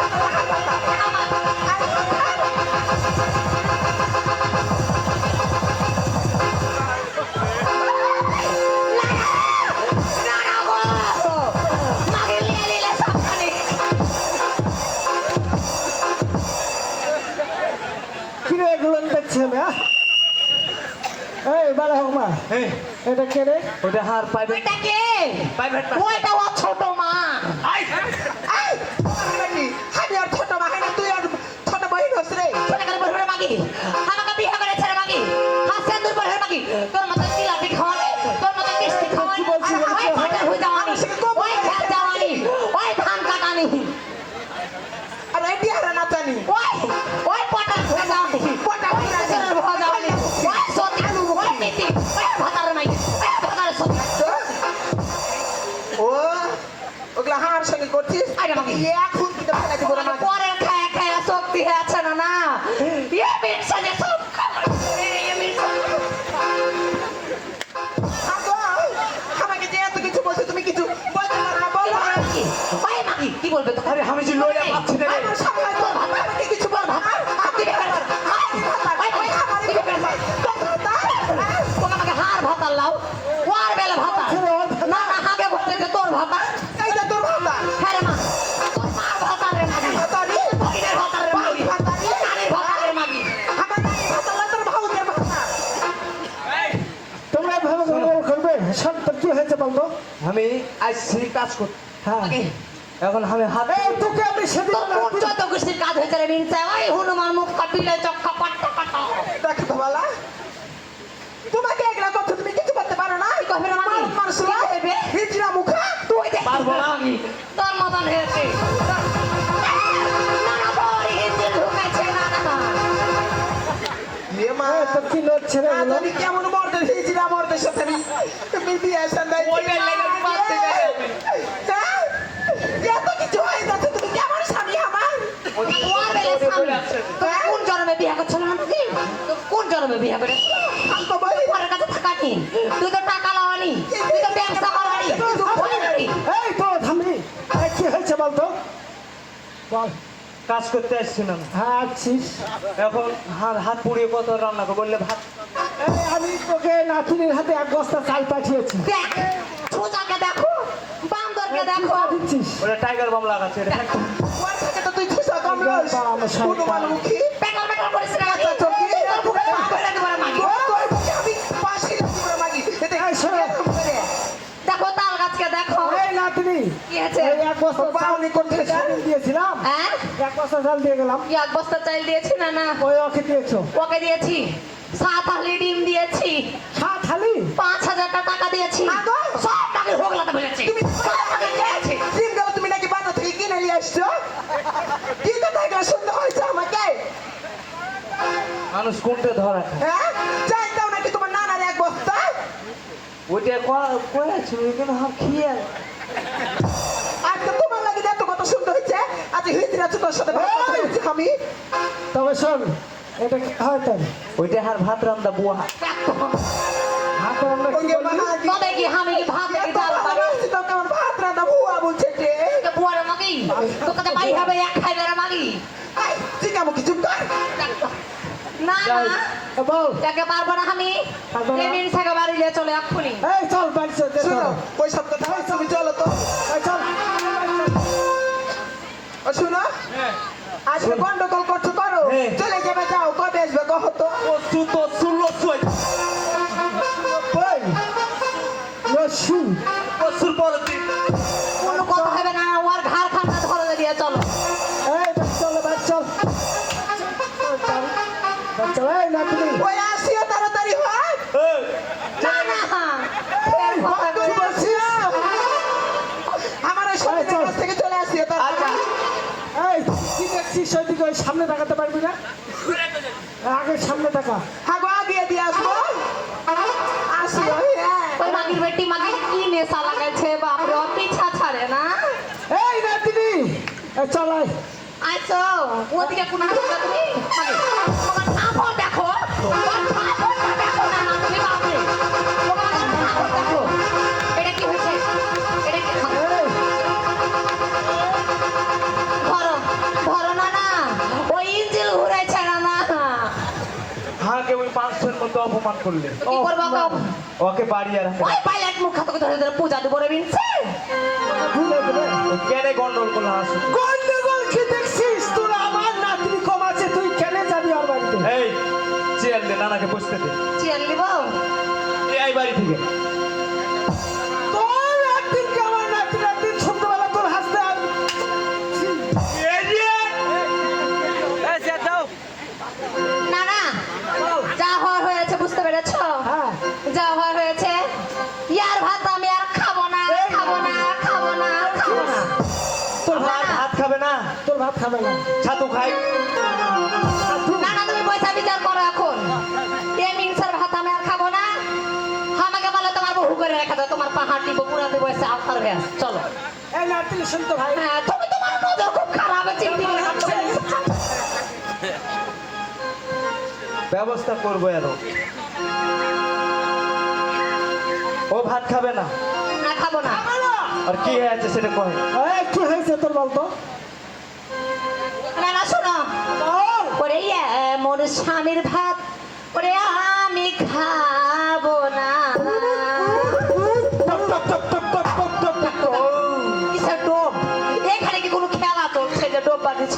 না না গো মাগি লিয়ে লিলে সাবধানে কি রে এগুলো দেখছি আমি এই বালে হোক মা হ্যাঁ এটা কে রে ওটা হার পাইবে ওইটা কে প্রাইভেট ওইটা ও ছোট মা আমি আর ছোট মা না তুই আর ছোট বহিন হস রে ছোট করে বলবে মাগি আমাকে বিয়ে করে ছেড়ে মাগি হাত সেন্দুর পরে মাগি তোর মতো জিলাপি খাওয়ানি তোর মতো মিষ্টি খাওয়ানি ওই ফাটা হয়ে যাওয়ানি ওই খেল যাওয়ানি ওই ধান কাটানি আর এই বিহারা না জানি ওই পটা হয়ে যাওয়ানি পটা হয়ে যাওয়ানি ওই সত্যি ওই নীতি ওই ভাতার মাইকি ওই ভাতার সত্যি ও ওগুলা হার সঙ্গে করছিস আরে মাগি এখন কিন্তু ফেলা দিব না পরে খায়া খায়া শক্তি আছে না না এ মিনসা যে সব খাবার এ মিনসা আগো আমাকে যে এত কিছু বলছো তুমি কিছু বলতে পারো না বলো ওই মাগি কি বলবে তো আরে আমি যে লইয়া পাচ্ছি না রে, আমার সামনে তো আমাকে কিছু বল ভাত আপনি বেকার আমাকে হার ভাতার লাও ওয়ার বেলা ভাতা না না হাগে ঘুরতে তোর ভাতা এইটা তোর ভাত হ্যাঁ রে মা তোর মার ভাতা রে মাগি ভাতারি বগিনের ভাতা রে মাগি ভাতারি আমি আসছি কাজ করতে। হ্যাঁ এখন আমি হাত এই তোকে আমি সেদিন তোর কোন যত গোষ্ঠীর কাজ হয়েছে রে মিনসা ওই হনুমান মুখ কাটিলে চক্কা পাট্টা কাটা দেখো তো বালা তোমাকে একলা কথা তুমি কিছু করতে পারো না কি কবে রে মাগি মানুষ কি কবে হিজড়া মুখা তুই দেখ পারবো না আমি। তোর মতন হয়েছে না না বড়ি হিন্দে ঢুকেছে না না এ মা এই তো কি লড়ছে রে এগুলো? তুমি কেমন মর্দের হিজড়া মর্দের সাথে তুমি বিয়ে সান্দাই ওইটাই লেগে পাচ্ছে না। এত কিছু হয়ে যাচ্ছে তুমি কেমন স্বামী আমার তোর বেলা সামনে তুই কোন জন্মে বিয়ে করছিস না তুই তুই কোন জন্মে বিয়ে করে আমি তো বলি পরের কাছে থাকানি তুই তো টাকা লাওয়ানি তুই তো ব্যবসা করানি তুই তো করানি এই তো থামবি এই কি হয়েছে বলতো বল কাজ করতে আসছিলাম। হ্যাঁ আসছিস এখন হাত পুড়িয়ে কত রান্না করবো বললে ভাত। এই আমি তোকে নাতিনের হাতে এক বস্তা চাল পাঠিয়েছি দেখ সোজাকে দেখো বান্দরকে দেখো দিচ্ছিস ওটা টাইগার বাম লাগাচ্ছে এটা ফ্যাক্টরি। ওর থেকে তো তুই খুশা কম রস হনুমান মুখী পেকাল পেকাল করিস না আচ্ছা, তো কি? করে দেবো রে মাগি আমি পাশে করে মাগি এতে এই শোনো। দেখো তাল গাছকে দেখো এই নাতনি কি আছে এই এক বস্তা চাল বাউনি করতে সেদিন দিয়েছিলাম হ্যাঁ এক বস্তা চাল দিয়ে গেলাম কি এক বস্তা চাল দিয়েছি না না ওই ওকে দিয়েছো ওকে দিয়েছি 7 হালি ডিম দিয়েছি 7 হালি 5,000 টাকা দিয়েছি আগো? সব টাকা হোগলাতে বলেছি তুমি সব টাকা দিয়েছি দিন গেল তুমি নাকি বাজার থেকে কিনে নিয়ে আসছো কি কথা এগুলো শুনতে হয়েছে আমাকে মানুষ কোনটা ধরা খায় হ্যাঁ চাই দাও নাকি তোমার নানার এক বস্তা ওইটা কয়েছিল কিন্তু হাম খেয়ে আজকে তোমার লাগে এত কথা শুনতে হয়েছে আজ হিজড়া তোর সাথে ভালো কথা হয়েছে আমি তবে শোন এটা কি হয় তাই ওইটা হার ভাত রান্দা বুয়া। দেখো হাতে আমরা কি ওকে বললি? মাগি তবে কি আমি কি ভাত থেকে ডাল পারি তো কেমন ভাত রান্না ভুয়া বলছে যে তোকে বুয়ারে মাগি তোকে তো বাড়ি হবে এক খাইবে রে মাগি ঠিক আছে কি চুপ কর দেখো। না যাই। না এ বল একে পারবো না আমি পারবো না? এমনি থেকে বাড়ি নিয়ে চলে এক্ষুনি এই চল বাড়ি চল শুনো ওই সব কথা তুমি চলো তো এই চল ও শুনো আজকে গন্ডগোল করছো করো হ্যাঁ। চলে যাবে যাও কবে আসবে কহ তো ও সুতো সুলো সুই ওই লসু বছর পর দিন কোনো কথা হবে না ওর ঘাড় খান্না ধরে দিয়ে চলো এই বাড়ি চল বাড়ি চল বাড়ি চল এই নাতনি ওই আসিও তাড়াতাড়ি হয় না না ফের কথা তুই বলবো। বলছিস আমার ওই সঙ্গীতের চল। কাছ থেকে চলে আসিও তাড়াতাড়ি এই কি দেখছিস ওইদিকে ওই সামনে তাকাতে পারবি না আগে সামনে তাকা হাগো আগিয়ে দিয়ে আসবো আসিও হ্যাঁ ওই মাগির বেটি মাগির কি নেশা লাগাইছে বাপরে ওর পিছা ছাড়ে না এই নাতনি এই চল আয় আইছো ওদিকে কোন ঢুকবে তুমি মাগি তোমার ঠাকুর দেখো তোমার ঠাকুরটা দেখো না না তুমি বাপরে তোমার ঠাকুর দেখো এটা কি হয়েছে এটা কি এই ধরো ধরো না না ওই ইঞ্জিল ঘুরাইছে না না হাঁকে ওই 500-এর মতো অপমান করলে কি করবো গো? ওকে বাড়ি আর ওই পাইলট মুখ খাতকে ধরে ধরে পূজা দিব রে বিনছে ভুলে গেলে কেন গন্ডল করলে হাসু গন্ডগোল কি দেখছিস তোর আমার নাতনি কম আছে তুই কেন যাবি ওর বাড়িতে এই চেয়ার দে নানাকে বসতে দে চেয়ার নিব এই বাড়ি থেকে তোর একদিন কি আমার নাতনি একদিন ছোটবেলা তোর হাসতে আর না না যা হওয়ার হয়েছে বুঝতে পেরেছো হ্যাঁ যা হওয়ার হয়েছে ইয়ার ভাত আমি আর খাবো না খাবো না খাবো না খাবো না তোর ভাত ভাত খাবে না তোর ভাত খাবে না ছাতু খাই না না তুমি পয়সা বিচার করো এখন এই মিনসার ভাত আমি আর খাবো না আমাকে বলে তোমার বহু করে রেখে দাও তোমার পাহাড় দিব পুরা দিব এসে আফতার ব্যাস চলো এই নাতনি শুন তো ভাই হ্যাঁ তুমি তোমার নজর খুব খারাপ চিন্তি ব্যবস্থা করবো আরো ও ভাত খাবে না না খাবো না আর কি হয়েছে সেটা কহে এই কি হয়েছে তোর বলতো না না শোনো বল ওরে মোর স্বামীর ভাত ওরে আমি খাবো না কিসের ডোব এখানে কি কোনো খেলা চলছে যে ডোব বানিয়েছ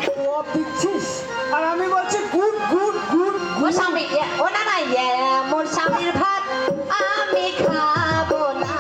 সব দিচ্ছিস আর আমি বলছি গুড গুড গুড ও স্বামী ও না না মোর স্বামীর ভাত আমি খাবো না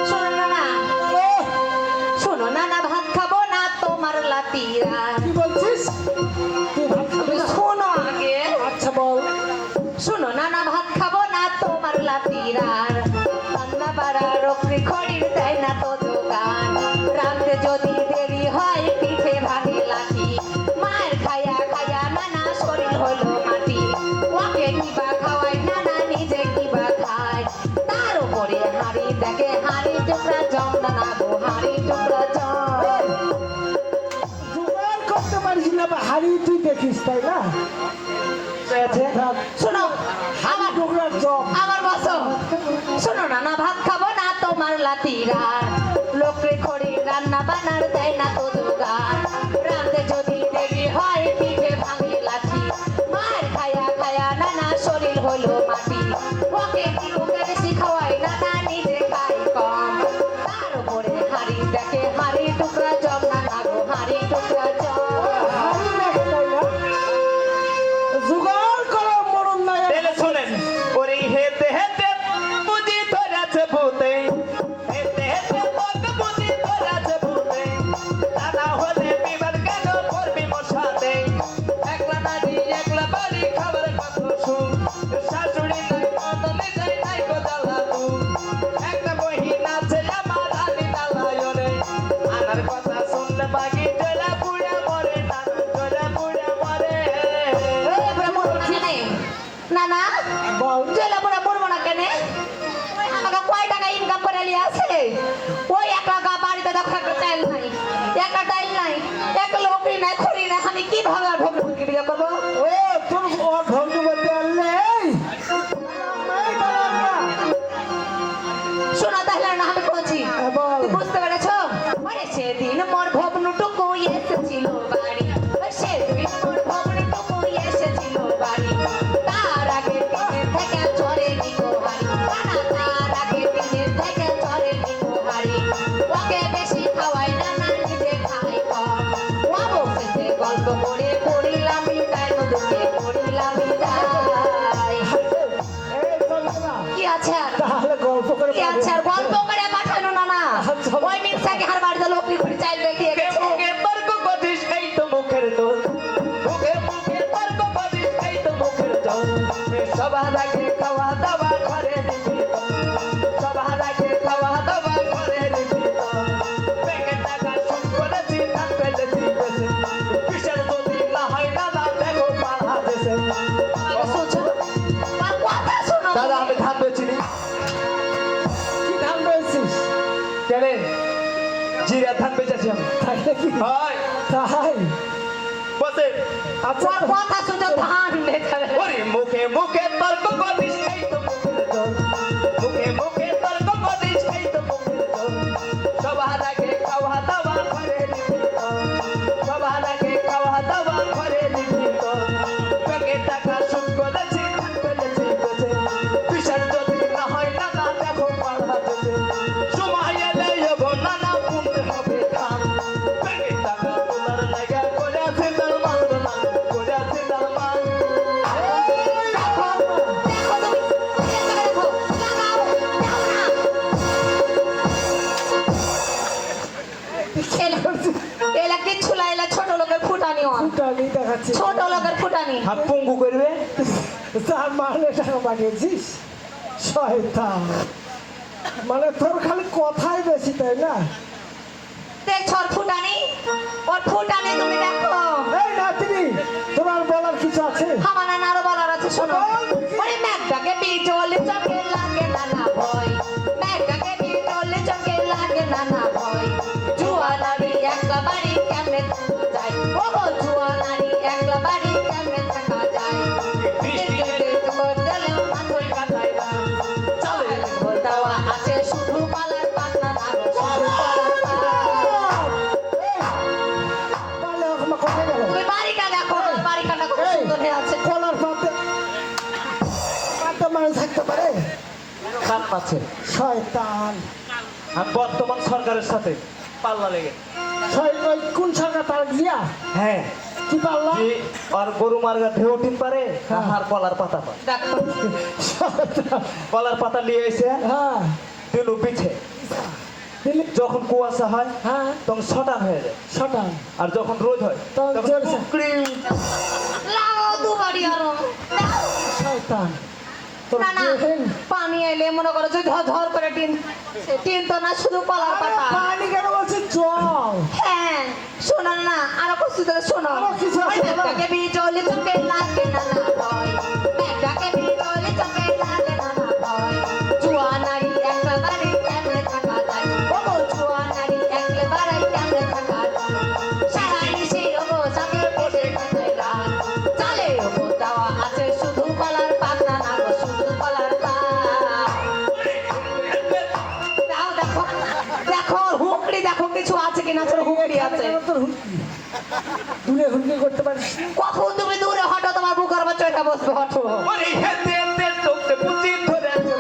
শোনো না, শোনো না, না ভাত খাবো না তোমার লাতিরা। কি বলছিস তুই ভাত খাবি না? শোনো আগে, আচ্ছা বল। শোনো না, না ভাত খাবো না তোমার লাতিরার। রান্না বাড়া রক্রি খড়ির দেয় না তো দোকান। রাঁধতে যদি দেরি হয় পিঠে ভাঙে লাঠি। মায়ের খায়া খায়া নানা শরীর হলো মাটি। ওকে কিবা খাওয়াই নানা নিজে কিবা খায়। তার উপরে হাড়ি দেখে হাড়ি টুকরা জম নানা গো হাড়ি টুকরা জম। জোগাড় করতে পারিস না বা হাড়ি তুই দেখিস তাই না? আছে শোনো আমার টুকরার জব। আমার বসো, শোনো না, না ভাত খাবো না তোমার লাতিরার। লোকরে খড়ি রান্না বানার দেয় না তো জোগাড়। রাঁধতে যদি দেরি হয় পিঠে ভাঙে লাঠি। মায়ের খায়া খায়া নানা শরীর হলো মাটি। ওকে ওকে বেশি খাওয়াই নানা নিজে খাই কম। তার উপরে হাড়ি দেখে হাড়ি টুকরা জম নানা গো হাড়ি টুকরা জম। হাড়ি দেখে তাই না? জোগাড় করা মরণ নাই। তাহলে শোনেন, ওরে হেতে হেতে বুঝি ধরেছে ভূতে, হেতে হেতে বলতে বুঝি ধরেছে ভূতে, তা না হলে বিবাদ কেন করবি মোর সাথে? একলা নারী একলা বাড়ি খাবার কত সুখ, শাশুড়ি নাই বদলে যায় নাই গো জ্বালা দুঃখ। একটা বহিন আছে আমার আলি দালায়নে, আনার কথা শুনলে বাকি জলা পুড়ে মরে, নানা জলা পুড়ে মরে। এই বুড়া মরবো না কেনে? না না বল। জেলা বুড়া মরবো না কেনে? আমাকে কয় টাকা ইনকাম করে নিয়ে আসে? ওই এক টাকা বাড়িতে দেখো একটা চাল নাই, একটা ডাইল নাই, একটা লোকরি নাই, খড়ি নাই। আমি কিভাবে আর ভোগী বিয়ে করবো? ও তোর ওর ভগ্ন বলতে আনলে এই বানাম না। শোনা তাহলে না আমি বলছি, বল। তুই বুঝতে পেরেছো? আরে সেদিন মোর ভগ্নটুকু এসেছিল বাড়ি। ওই সেদিন মোর ভগ্নটুকু এসেছিল বাড়ি। তার আগে দিনের থেকে চরে নিকো হাড়ি। নানা তার আগে দিনের থেকে চরে নিকো হাড়ি। ওকে বেশি খাওয়াই না না নিজে খাই কম। ও বসেছে গল্প করে পড়িলাম তাই নদীকে পড়িলাম তাই। এই চল না। কি আছে আর? তাহলে গল্প করে কি আছে আর? গল্প করে পাঠানো না না। ওই মির্জাকে হার বাড়িতে লোকরি করে চাইল দেখিয়ে গেছে। মুখে তর্ক করিস এই তো মুখের দোল, মুখে মুখে তর্ক করিস এই তো মুখের দোল। সবার আগে খাওয়া দাওয়া ঘরে দিবি তো, সবার আগে খাওয়া দাওয়া ঘরে দিবি তো। ব্যাংকের টাকা সুদ করেছি ধান পেলেছি বেশি, বিশাল যদি না হয় দাদা দেখো পাড়া দেশে। আরে সোজা, আর কথা শোনো। দাদা আমি ধান বেচিনি, কি ধান রয়েছিস? কেন জিরা ধান বেচেছি আমি। তাই নাকি? হয় তাই? বসে আচ্ছা ওর কথা শুনে ধান বেচাবে। ওরে মুখে মুখে তর্ক করিস এই তো মুখের দোল, মুখে মুখে তর্ক করিস এই তো মুখের দোল। সবার আগে খাওয়া দাওয়া ঘরে দিবি তো, সবার আগে খাওয়া দাওয়া ঘরে দিবি তো। ব্যাংকের টাকা সুদ করেছি ধান পেলেছি বেঁচে, বিশাল যদি না হয় নানা দেখো পাড়া দেশে। সময় এলে যাবো নানা পুনতে হবে ধান, ব্যাংকের টাকা তোলার লাগা করে আছে তার মান, করে আছে তার মান। দেখো, দেখো তুমি, দেখো, লাগাও, দাও না। এলা কিচ্ছু না, এলা ছোট লোকের ফুটানি হন। ফুটানি দেখাচ্ছি। ছোট লোকের ফুটানি। হাত পঙ্গু করবে। তার মানে টাকা পাঠিয়েছিস? শয়তান। মানে তোর খালি কথাই বেশি তাই না? দেখছো ওর ফুটানি? ওর ফুটানি তুমি দেখো। এই নাতনি, তোমার বলার কিছু আছে? আমার নানা আরো বলার আছে, শোনো। ওরে মেঘটাকে বিজলে চোখে লাগে নানা ভয়, মেঘটাকে বিজলে চোখে লাগে নানা ভয়। জুয়ানারি একলা বাড়ি কেমনে থাকা যায়? ও গো জুয়ানারি একলা বাড়ি কেমনে থাকা যায়? বদলেও মাথুর কাটায় না, চলে দেওয়া আছে শুধু পালার পাতনা না গো, শুধু পালার পাতনা। পারলে আমার কোথায় গেল? তুমি বাড়িটা দেখো, বাড়িটা খুব এই, সুন্দর হয়ে আছে। কলার পাতে পাতে মানে থাকতে পারে? কান পাচ্ছে। শয়তান। আমি বর্তমান সরকারের সাথে পাল্লা লেগে। ওই কোন সরকার তার দিয়া? হ্যাঁ, কি কি পারলাম যে আর গরু মার্গা ঢেউ টিন পারে আর কলার পাতা পারে দেখো শয়তান। কলার পাতা নিয়ে এসে হ্যাঁ দিলু পিছে দিলি যখন কুয়াশা হয় হ্যাঁ তখন শটান হয়ে যায় শটান আর যখন রোদ হয় তখন তখন জ্বলছে। কুকড়ি। লাগাও দুবারই আরো শয়তান তোর না না দেহেন। পানি এলে মনে করো যে ধর ধর করে টিন তো না শুধু কলার আরে পাতা পানি কেন বলছে জল হ্যাঁ শোনো না আরো কিছু ধরে শোনো আরো কিছু আছে, বলো। ব্যাগটাকে বিজলি চোখে লাগে না না ভয় ব্যাগটাকে বিজলি চোখে লাগে না না ভয় জুয়া নারী একটা বাড়ি কেমনে থাকা যায় ও জুয়া নারী একলে বাড়ি কেমনে থাকা যায় সারা নিশে ওগো সাথে বসে থাকে রাত চলে ওগো দেওয়া আছে শুধু কলার পাতা না গো শুধু কলার পাতা দাও দেখো দেখো হুকড়ি দেখো কিছু আছে কিনা তোর হুকড়ি আছে তোর হুমকি। দূরে হুমকি করতে পারিস না? কখন তুমি দূরে হটো তোমার বুকের উপর চড়ে বসবে হটো ওরে হেতে হেতে তোকে পুঁজি ধরে আছে।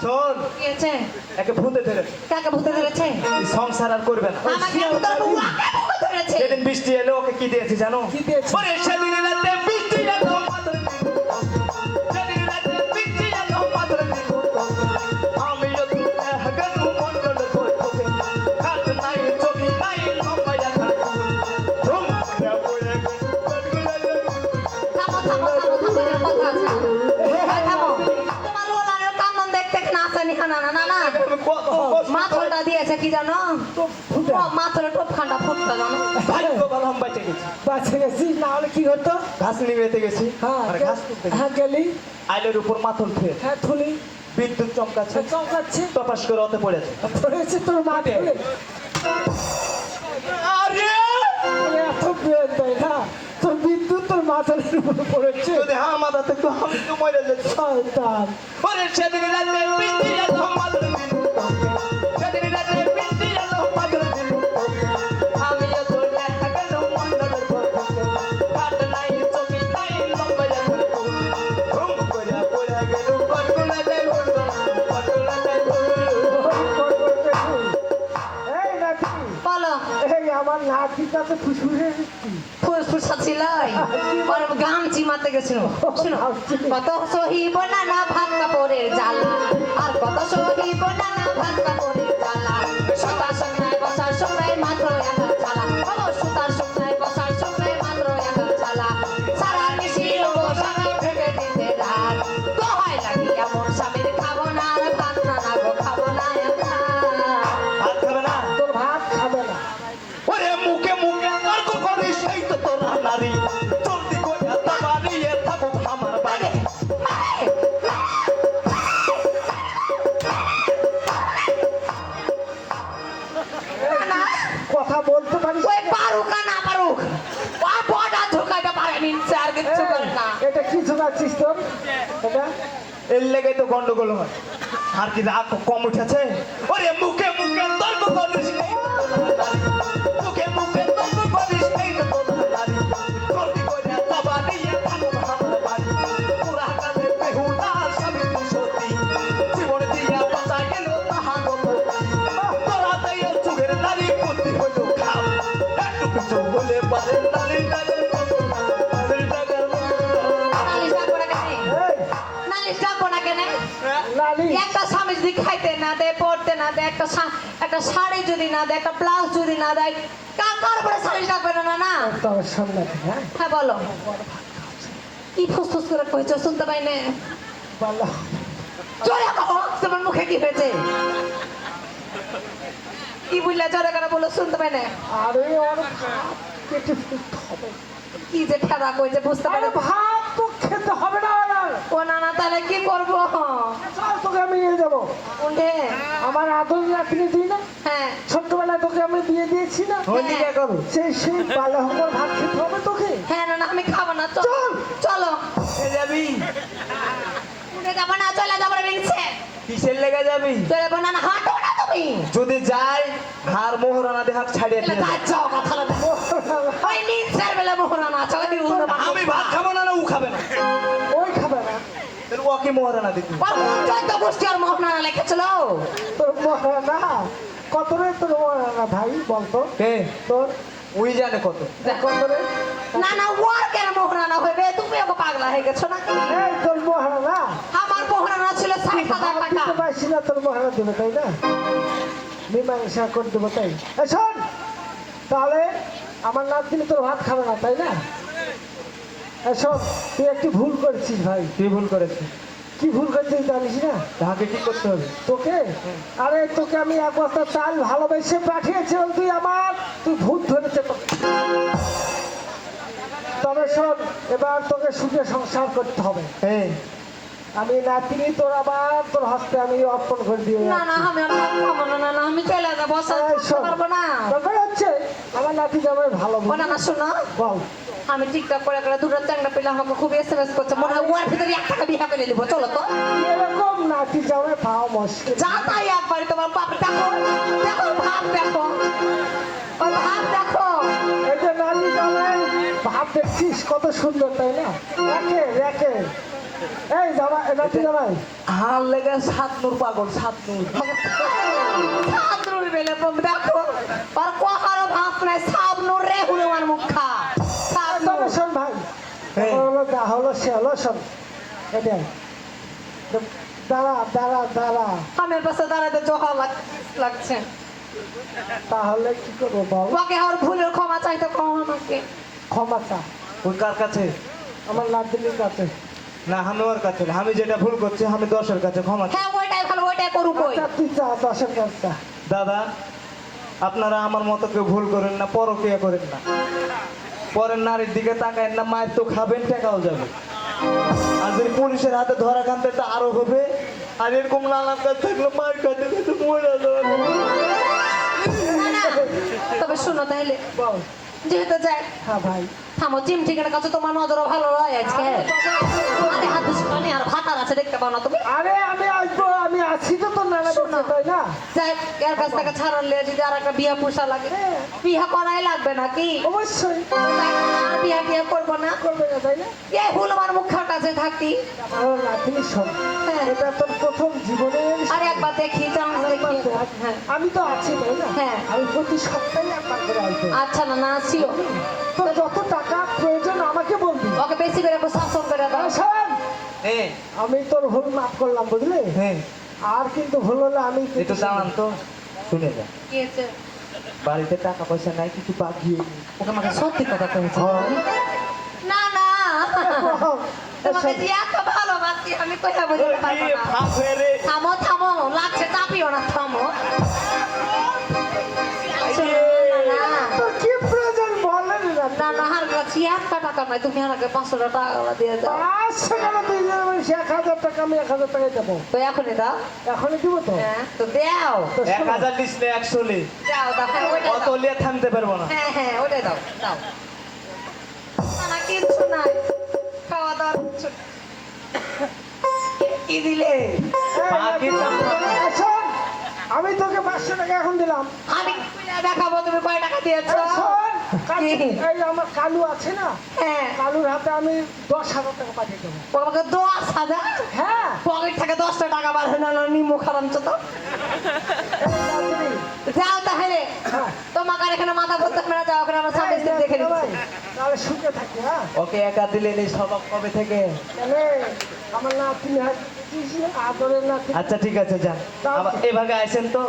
শোন কি হয়েছে একে ভূতে ধরে কাকে ভূতে ধরেছে এই সংসার আর করবে না আমাকে ভূতের বুয়াকে ভূতে ধরেছে সেদিন বৃষ্টি এলো ওকে কি দিয়েছি জানো কি দিয়েছি? ওরে সেদিন রাতে বৃষ্টি এলো মাদুর দিল। সেদিন রাতে বৃষ্টি এলো মাদুর দিল। আমিও তুই গেল মন্ডল তোর তোকে কাট নাই চোখে নাই লম্বাইয়া খাট ধুম করে পড়ে থামো থামো থামো থামো এর কথা আছে এই থামো তোমার ওলানের কান্দন দেখতে না আসেনি না না না না মাথলটা দিয়েছে কি জানো তো ফুটে। মাথলে টোপ খান্ডা ফুটটা জানো ভাগ্য ভালো আমি বেঁচে গেছি বাঁচে গেছিস না হলে কি হতো ঘাস নিবেতে গেছি হ্যাঁ আর ঘাস তুলতে গেছি। হ্যাঁ গেলি আইলের উপর মাথল ফের হ্যাঁ থুলি বিদ্যুৎ চমকাচ্ছে চমকাচ্ছে তপাস করে অতে পড়েছে পড়েছে তোর মা ধরে আরে এত বেদ দেয় না তোর বিদ্যুৎ তোর মাথার উপরে পড়েছে যদি হ্যাঁ মাথা থেকে আমি তো মরে যেত শয়তান ওরে সেদিন রাতে বৃষ্টি এলো মাদুর দিল। সেদিন রাতে বৃষ্টি এলো মাদুর দিল। আমিও তোর দেখা গেল মন্ডলের ঘর থেকে। কাট নাই চোখে নাই লম্বাইয়া খাট ধুম করে পড়ে গেল কটকলাটায় ঘুরল। কটকলাটায় ঘুরল। এই নাতি বলো এই আমার নাতিটা তো ফুসফুসে ফুসফুসা ছিল ওর গাম চিমাতে গেছিল শুনো কত সহিব না না ভাত কাপড়ের জ্বালা আর কত সহিব না না ভাত কাপড়ের জ্বালা সুতার শুকনায় বসার শুকনায় মাত্র একা চালা বলো সুতার শুকনায় বসার শুকনায় মাত্র একা চালা সারা নিশি ওগো সারা ভেবে দিতে রাত দোহাই লাগি এমন স্বামীর খাবো না আর ভাত না না গো খাবো না একা ভাত খাবে না? তোর ভাত খাবে না ওরে মুখে মুখে তর্ক করিস এই তো তোরা নারী। জলদি করে তাবা নিয়ে থাকুক আমার বাড়ি। না কথা বলতে পারিস ওই পারুক আর না পারুক ওই বড়া ঢোকাইতে পারেনি আর কিচ্ছু করে না এটা কি শোনাচ্ছিস তোর এটা এর লেগে তো গন্ডগোল হয় আর কি রাগ কম উঠেছে ওরে মুখে মুখে তর্ক করিস এই তো তোরা নারী। মুখে মুখে তর্ক করিস এই তো তোরা নারী। জলদি করে তাবা নিয়ে থাকুক আমার বাড়ি। পুরা কালে বেহুলা সাবিত্রী সতী। জীবন দিয়া বাঁচা গেল তাহার মতি। তোরা তাই চোখের নারী বুদ্ধি হইল খাও। একটু কিছু বলে পারে নারীর টাকার মতো, নারীর টাকার মতো। নালিশ ডাকবো না কেন এই নালিশ ডাকবো না কেন লালি একটা স্বামী যদি খাইতে না দেয় পড়তে না দেয় একটা শাড়ি যদি না দেয় একটা ব্লাউজ যদি না দেয় কার উপরে সালিশ ডাকবে না না তবে সামনে হ্যাঁ হ্যাঁ বলো কি ফুসফুস করে কইছো শুনতে পাই না বলো জোরে কहो তোমার মুখে কি হয়েছে কি বুঝলা জোরে করে বলো শুনতে পাই না আরে ওর ভাত পেটে ফুটতে হবে কি যে ঠেলা কইছে বুঝতে পারি আরে ভাত তো খেতে হবে না আর ও না না তাহলে কি করবো চল তোকে আমি নিয়ে যাবো উঠে আমার আদর রাখলে তুই না হ্যাঁ ছোট্টবেলায় তোকে আমি বিয়ে দিয়েছি না হলি কে করো সেই বালা হবার ভাত খেতে হবে তোকে হ্যাঁ না না আমি খাবো না চল চলো এ যাবি উঠে যাবো না চলে যাবো রে বিনছে কিসের লেগে যাবি চলে যাবো না না হাঁটো না তুমি যদি যাই হার মোহরানা দেহাত ছাড়িয়ে দিয়ে তাই যাও কথা না ওই নিচের বেলা মোহরানা আছে ওই উল্টো আমি ভাত খাবো না না ও খাবে না ওই খাবে না তাহলে ওকে মোহরানা দিবি চোদ্দ গোষ্ঠী আর মোহরানা লিখেছিল তোর মহারানা কত রে তোর মহারানা ভাই বলতো কে তোর ওই জানে কত। দেখো করে না না ওর কেন মোহরানা হইবে? তুমি ওকে পাগলা হয়ে গেছো নাকি? এই তোর মহারানা আমার মোহরানা ছিল 60,000 টাকা। দিতে পারছি না, তোর মহারানা দেবে তাই না? মীমাংসা করে দেবো তাই। এই শোন, তাহলে আমার নাচ দিলে তোর ভাত খাবে না তাই না? এই শোন, তুই একটু ভুল করেছিস ভাই। তুই ভুল করেছিস। কি ভুল করেছিস জানিস না? তাহাকে কি করতে হবে? তোকে, আরে তোকে আমি এক বস্তা চাল ভালোবেসে পাঠিয়েছিলাম, তুই ভূত ধরেছে তোকে। তবে শোন, এবার তোকে সুখে সংসার করতে হবে। হ্যাঁ আমি নাতিনি তোর আবার তোর হস্তে আমি অর্পণ করে দিয়ে না না আমি আর ভাত খাবো না, না না আমি চলে যাবো, থাকতে পারবো না। দরকার হচ্ছে আমার নাতি জামাই ভালো ও না না শোনো, বল। আমি টিকটক করে করে দুটো চ্যাংড়া পেলে আমাকে খুব এসএমএস করছে, মনে হয় ওর ভিতরে 1 টাকা বিয়া করে দিব। চলো তো এরকম নাতি জামাই পাওয়া মুশকিল। যা তাই একবারই তোমার বাপ দেখো, দেখো ভাব দেখো, ওই ভাব দেখো। এই যে নাতি জামাই ভাব দেখছিস কত সুন্দর তাই না? রেখে রেখে এই জামাই, নাতি জামাই হাল লেগে সাতনুর পাগল, সাতনুর। সাবনুর বেলে দেখো, আর কোহারো ভাব নাই, সাবনুর রে হুনুমান মুখা সাবনুর। তবে শোন ভাই, হ্যাঁ। হলো যা হলো সে হলো। শোন এটাই, দাঁড়া দাঁড়া দাঁড়া, আমার পাশে দাঁড়াতে জোহা লাগছে। তাহলে কি করবো বল? ওকে আর ভুলের ক্ষমা চাইতে কম আমাকে। ক্ষমা চা ওই কার কাছে? আমার নাতির কাছে। না আমি ওর কাছে না, আমি যেটা ভুল করছি আমি 10-এর কাছে ক্ষমা চাই। হ্যাঁ ওইটাই ভালো, ওইটাই করুক। ওই আচ্ছা তুই চা, 10-এর কাছে চা। দাদা আপনারা আমার মতো কেউ ভুল করেন না, পরকিয়া করেন না, পরের নারীর দিকে তাকায়েন না, মায়ের তো খাবেন, টাকাও যাবে। আর যদি পুলিশের হাতে ধরা খান তো আরো হবে। আর এরকম নানান কাজ থাকলে মায়ের কাছে কিন্তু মরে যাবে। না, না। তবে শুনো তাহলে, বল। যেহেতু যায় হ্যাঁ ভাই, থামো, জিম ঠিকানা কাছে তোমার নজরও ভালো রয় আজকে। আরে হাত দুষ পানি আর ভাতার আছে, দেখতে পাও না তুমি? আরে আমি আসবো, আমি আছি তো তোর নানা শোনো। বলছে তাই না? যাই এর কাছ থেকে ছাড়লে যদি আর একটা বিয়া পোষা লাগে, বিয়া করাই লাগবে নাকি? অবশ্যই আর বিয়া টিয়া করবো না। করবে না তাই না? এই হুল আমার মুখের কাছে থাকি। আমার নাতি শোন, হ্যাঁ। এটা তোর প্রথম জীবনের। আর একবার দেখি, চান্স দেখি। হ্যাঁ আমি তো আছি তাই না? হ্যাঁ। আমি প্রতি সপ্তাহে একবার করে আসবো। আচ্ছা না না আসিও, তোর যত টাকা প্রয়োজন আমাকে বলবি। ওকে বেশি করে একটু শাসন করে দাও। আরে শোন, হ্যাঁ আমি তোর ভুল মাফ করলাম বুঝলি? হ্যাঁ আর কিন্তু ভুল হলে আমি একটু দাঁড়ান তো, শুনে যা। কি হয়েছে? বাড়িতে টাকা পয়সা নাই, কিছু পাঠিয়ে দিন। ওকে আমাকে সত্যি কথা কয়েছে। না না, তোমাকে যে এত ভালোবাসি আমি কথা বলতে পারবো না। থামো থামো, লাগছে, চাপিও না, থামো। শোনো, না, না। তোর কি প্রয়োজন বলেন না? না না, আমার কাছে 1 টাকা নাই, তুমি আমাকে 500 টাকা দিয়ে দাও। 500 টাকা তুই দেবে, 1000 টাকা আমি 1000 টাকাই দেবো। তো এখনই দাও। এখনই দিব তো? হ্যাঁ তো দাও, তো শোন, 1000 লিখলে 100 লি। দাও দাও, হ্যাঁ ওইটাই অত দাও। লিয়ে থামতে পারবো না। হ্যাঁ হ্যাঁ ওইটাই দাও, দাও। না না, কিচ্ছু নাই, খাওয়া দাওয়া কিচ্ছু নাই। কি দিলে? বাকি এই শোন, আমি তোকে 500 টাকা এখন দিলাম। আমি দেখাবো তুমি কয় টাকা দিয়েছো। এই শোন, কি? এই আমার কালু আছে না, হ্যাঁ, কালুর হাতে আমি 10,000 টাকা পাঠিয়ে দেবো। ও আমাকে 10,000 হ্যাঁ, পকেট থেকে 10টা টাকা বার হয়ে না, নিমো খারামছো তো। এই রাত্রি। যাও তাহলে, হ্যাঁ। তোমাকে আর এখানে মাথা করতে হবে না, যাও ওখানে আমার সামনে এসে দেখে ভাই, নিচ্ছি। তাহলে সুখে থাকি। হ্যাঁ, ওকে একা দিলে নি, সবক কবে থেকে? তাহলে আমার নাতি আদরের নাতি আচ্ছা ঠিক আছে যান, আবার এভাবে আসেন তো।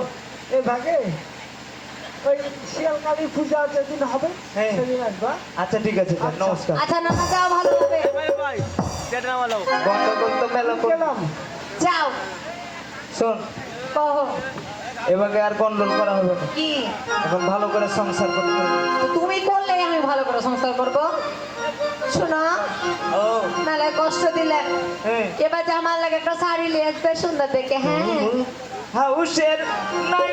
এই ভাগে ওই শিয়ালকালী পূজা যেদিন হবে হ্যাঁ। সেদিন আসবা। আচ্ছা ঠিক আছে যান, নমস্কার। আচ্ছা না না, যাও ভালো হবে, গন্ডগোল তো মেলা করবে। গেলাম। যাও। শোন, কহো এভাবে আর গন্ডগোল করা হবে না, কি? এখন ভালো করে সংসার করতে হবে। তো তুমি করলে আমি ভালো করে সংসার করবো। শোনো, ও নালে কষ্ট দিলে, হ্যাঁ এবার যে আমার লাগে একটা শাড়ি নিয়ে আসবে সুন্দর দেখে। হ্যাঁ হাউসের নাই